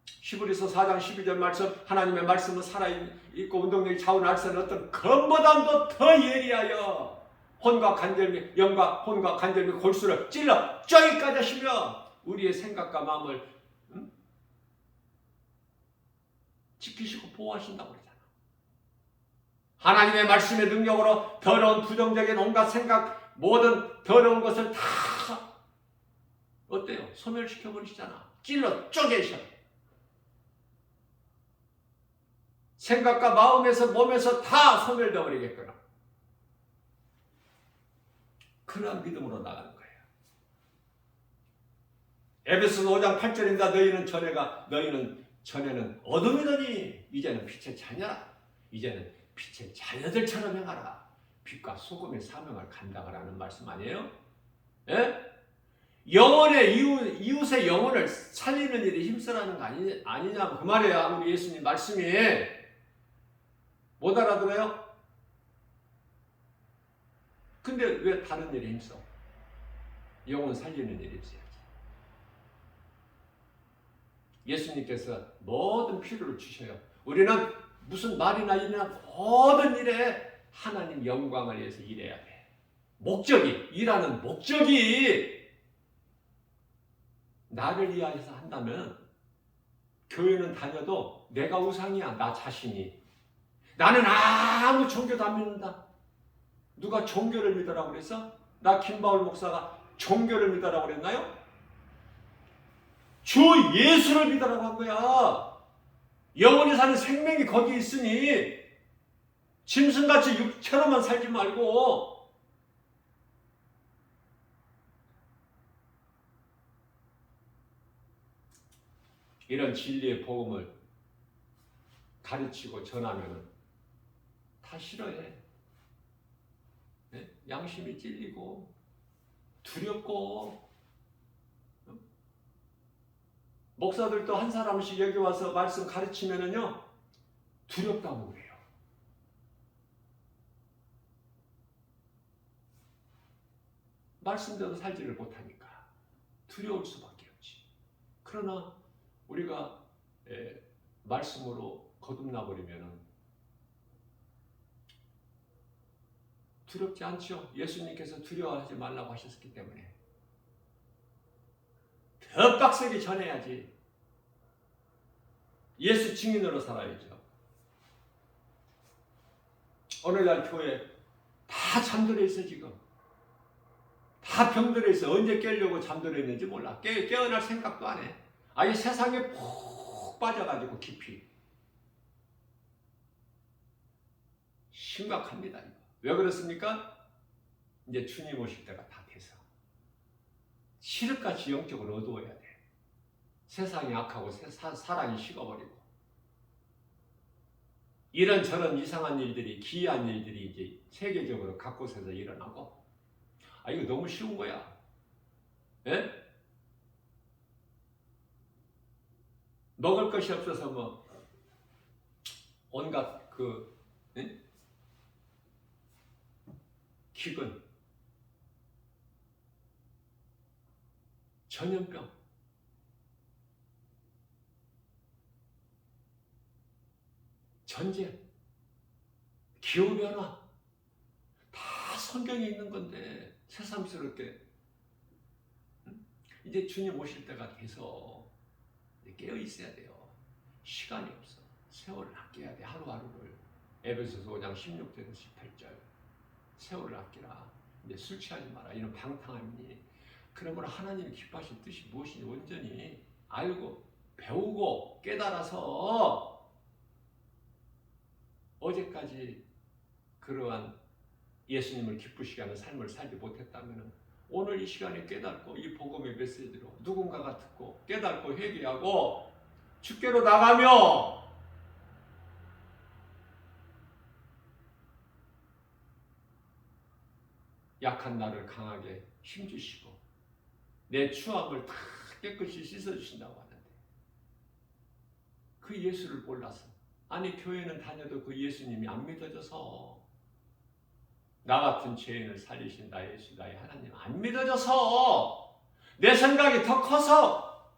히브리서 4장 12절 말씀, 하나님의 말씀은 살아있고 운동력이 좌우 날서는 어떤 검보다도 더 예리하여 혼과 간절미, 영과 혼과 간절미 골수를 찔러 쪄기까지 하시며 우리의 생각과 마음을 지키시고 보호하신다고 그러잖아. 하나님의 말씀의 능력으로 더러운 부정적인 온갖 생각, 모든 더러운 것을 다 어때요? 소멸시켜버리시잖아. 찔러 쪼개셔. 생각과 마음에서 몸에서 다 소멸되어 버리겠구나. 그러한 믿음으로 나가는 거예요. 에베소서 5장 8절입니다. 너희는 전에는 어둠이더니 이제는 빛의 자녀라. 이제는 빛의 자녀들처럼 행하라. 빛과 소금의 사명을 감당하라는 말씀 아니에요? 예? 영혼의 이웃의 영혼을 살리는 일에 힘쓰라는 거 아니냐 그 말이야. 우리 예수님 말씀이. 못 알아들어요? 근데 왜 다른 일에 힘써? 영혼 살리는 일에 힘써야지. 예수님께서 모든 필요를 주셔요. 우리는 무슨 말이나 일이나 모든 일에 하나님 영광을 위해서 일해야 돼. 목적이, 일하는 목적이 나를 위하여서 한다면 교회는 다녀도 내가 우상이야. 나 자신이. 나는 아무 종교도 안 믿는다. 누가 종교를 믿으라고 그랬어? 나 김바울 목사가 종교를 믿으라고 그랬나요? 주 예수를 믿으라고 한 거야. 영원히 사는 생명이 거기 있으니 짐승같이 육체로만 살지 말고 이런 진리의 복음을 가르치고 전하면 다 싫어해. 네? 양심이 찔리고 두렵고 목사들도 한 사람씩 여기 와서 말씀 가르치면은요 두렵다고 그래요. 말씀대로 살지를 못하니까 두려울 수밖에 없지. 그러나 우리가 말씀으로 거듭나 버리면은 두렵지 않죠. 예수님께서 두려워하지 말라고 하셨기 때문에 더 빡세게 전해야지. 예수 증인으로 살아야죠. 오늘날 교회 다 잠들어 있어. 지금 다 병들어 있어. 언제 깨려고 잠들어 있는지 몰라. 깨어날 생각도 안 해. 아예 세상에 푹 빠져가지고 깊이. 심각합니다. 이거. 왜 그렇습니까? 이제 주님 오실 때가 다 돼서 칠흑같이 영적으로 어두워야 돼. 세상이 악하고 사랑이 식어버리고 이런저런 이상한 일들이, 기이한 일들이 이제 세계적으로 각곳에서 일어나고, 이거 너무 쉬운 거야. 예? 먹을 것이 없어서 뭐 온갖 기근, 전염병, 전쟁, 기후변화 다 성경에 있는 건데 새삼스럽게 이제 주님 오실 때가 돼서 깨어 있어야 돼요. 시간이 없어. 세월을 아껴야 돼. 하루하루를. 에베소서 5장 16절에서 18절 세월을 아끼라. 이제 술 취하지 마라. 이런 방탕함이니. 그러므로 하나님이 기뻐하신 뜻이 무엇인지 온전히 알고 배우고 깨달아서 어제까지 그러한 예수님을 기쁘시게 하는 삶을 살지 못했다면 오늘 이 시간에 깨닫고 이 복음의 메시지로 누군가가 듣고 깨닫고 회개하고 주께로 나가며 약한 나를 강하게 힘주시고 내 추함을 다 깨끗이 씻어주신다고 하는데 그 예수를 몰라서, 아니 교회는 다녀도 그 예수님이 안 믿어져서, 나 같은 죄인을 살리신 나의 예수 나의 하나님 안 믿어져서, 내 생각이 더 커서,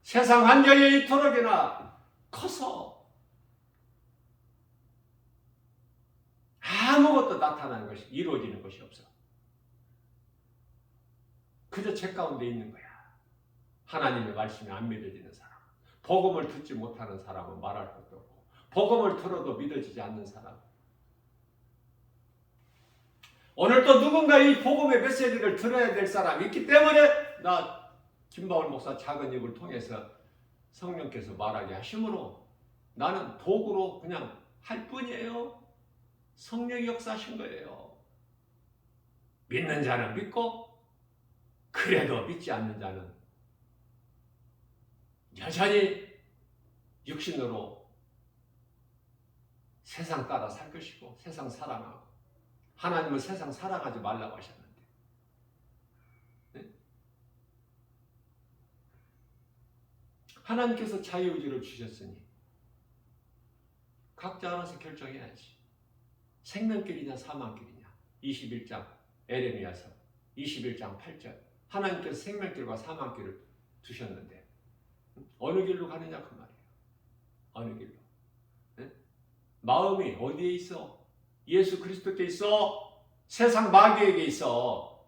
세상 환경이 이토록이나 커서 아무것도 나타나는 것이, 이루어지는 것이 없어. 그저 죄 가운데 있는 거야. 하나님의 말씀이 안 믿어지는 사람, 복음을 듣지 못하는 사람은 말할 것도 없고, 복음을 들어도 믿어지지 않는 사람. 오늘 또 누군가 이 복음의 메시지를 들어야 될 사람이 있기 때문에 나 김바울 목사 작은 입을 통해서 성령께서 말하게 하심으로 나는 도구로 그냥 할 뿐이에요. 성령이 역사하신 거예요. 믿는 자는 믿고, 그래도 믿지 않는 자는 여전히 육신으로 세상 따라 살 것이고 세상 살아나고, 하나님은 세상 살아가지 말라고 하셨는데, 네? 하나님께서 자유의지를 주셨으니 각자 알아서 결정해야지. 생명길이냐 사망길이냐. 21장 에레미야서 21장 8절. 하나님께서 생명길과 사망길을 두셨는데 어느 길로 가느냐 그 말이에요. 어느 길로. 네? 마음이 어디에 있어? 예수 그리스도께 있어? 세상 마귀에게 있어.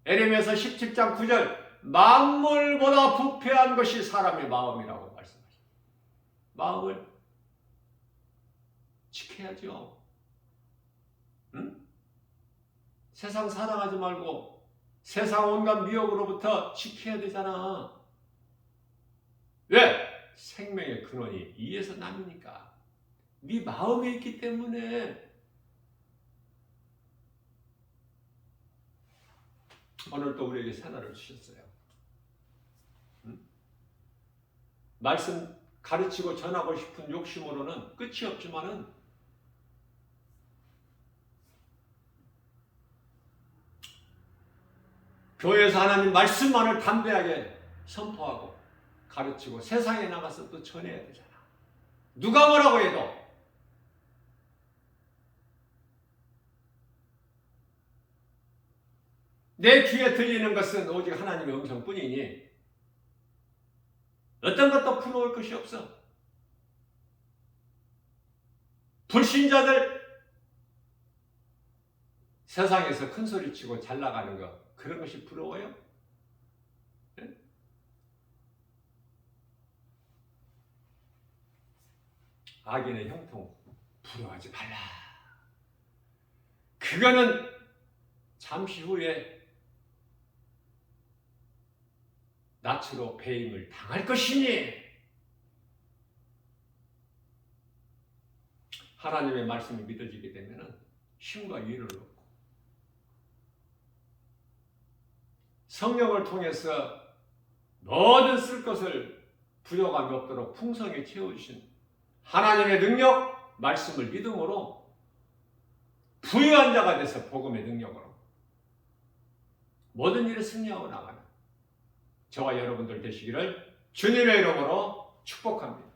에레미야서 17장 9절. 만물보다 부패한 것이 사람의 마음이라고 말씀하십니다. 마음을 지켜야죠. 응? 세상 사랑하지 말고 세상 온갖 미혹으로부터 지켜야 되잖아. 왜? 생명의 근원이 이에서 남이니까. 네 마음에 있기 때문에. 오늘 또 우리에게 새날을 주셨어요. 응? 말씀 가르치고 전하고 싶은 욕심으로는 끝이 없지만은 교회에서 하나님 말씀만을 담대하게 선포하고 가르치고 세상에 나가서 또 전해야 되잖아. 누가 뭐라고 해도. 내 귀에 들리는 것은 오직 하나님의 음성뿐이니 어떤 것도 부러울 것이 없어. 불신자들 세상에서 큰 소리치고 잘 나가는 거, 그런 것이 부러워요? 네? 악인의 형통 부러워하지 말라. 그거는 잠시 후에 낯으로 배임을 당할 것이니 하나님의 말씀이 믿어지게 되면 힘과 위로를 얻고 성령을 통해서 모든 쓸 것을 부족함이 없도록 풍성히 채워주신 하나님의 능력, 말씀을 믿음으로 부유한 자가 돼서 복음의 능력으로 모든 일을 승리하고 나가는 저와 여러분들 되시기를 주님의 이름으로 축복합니다.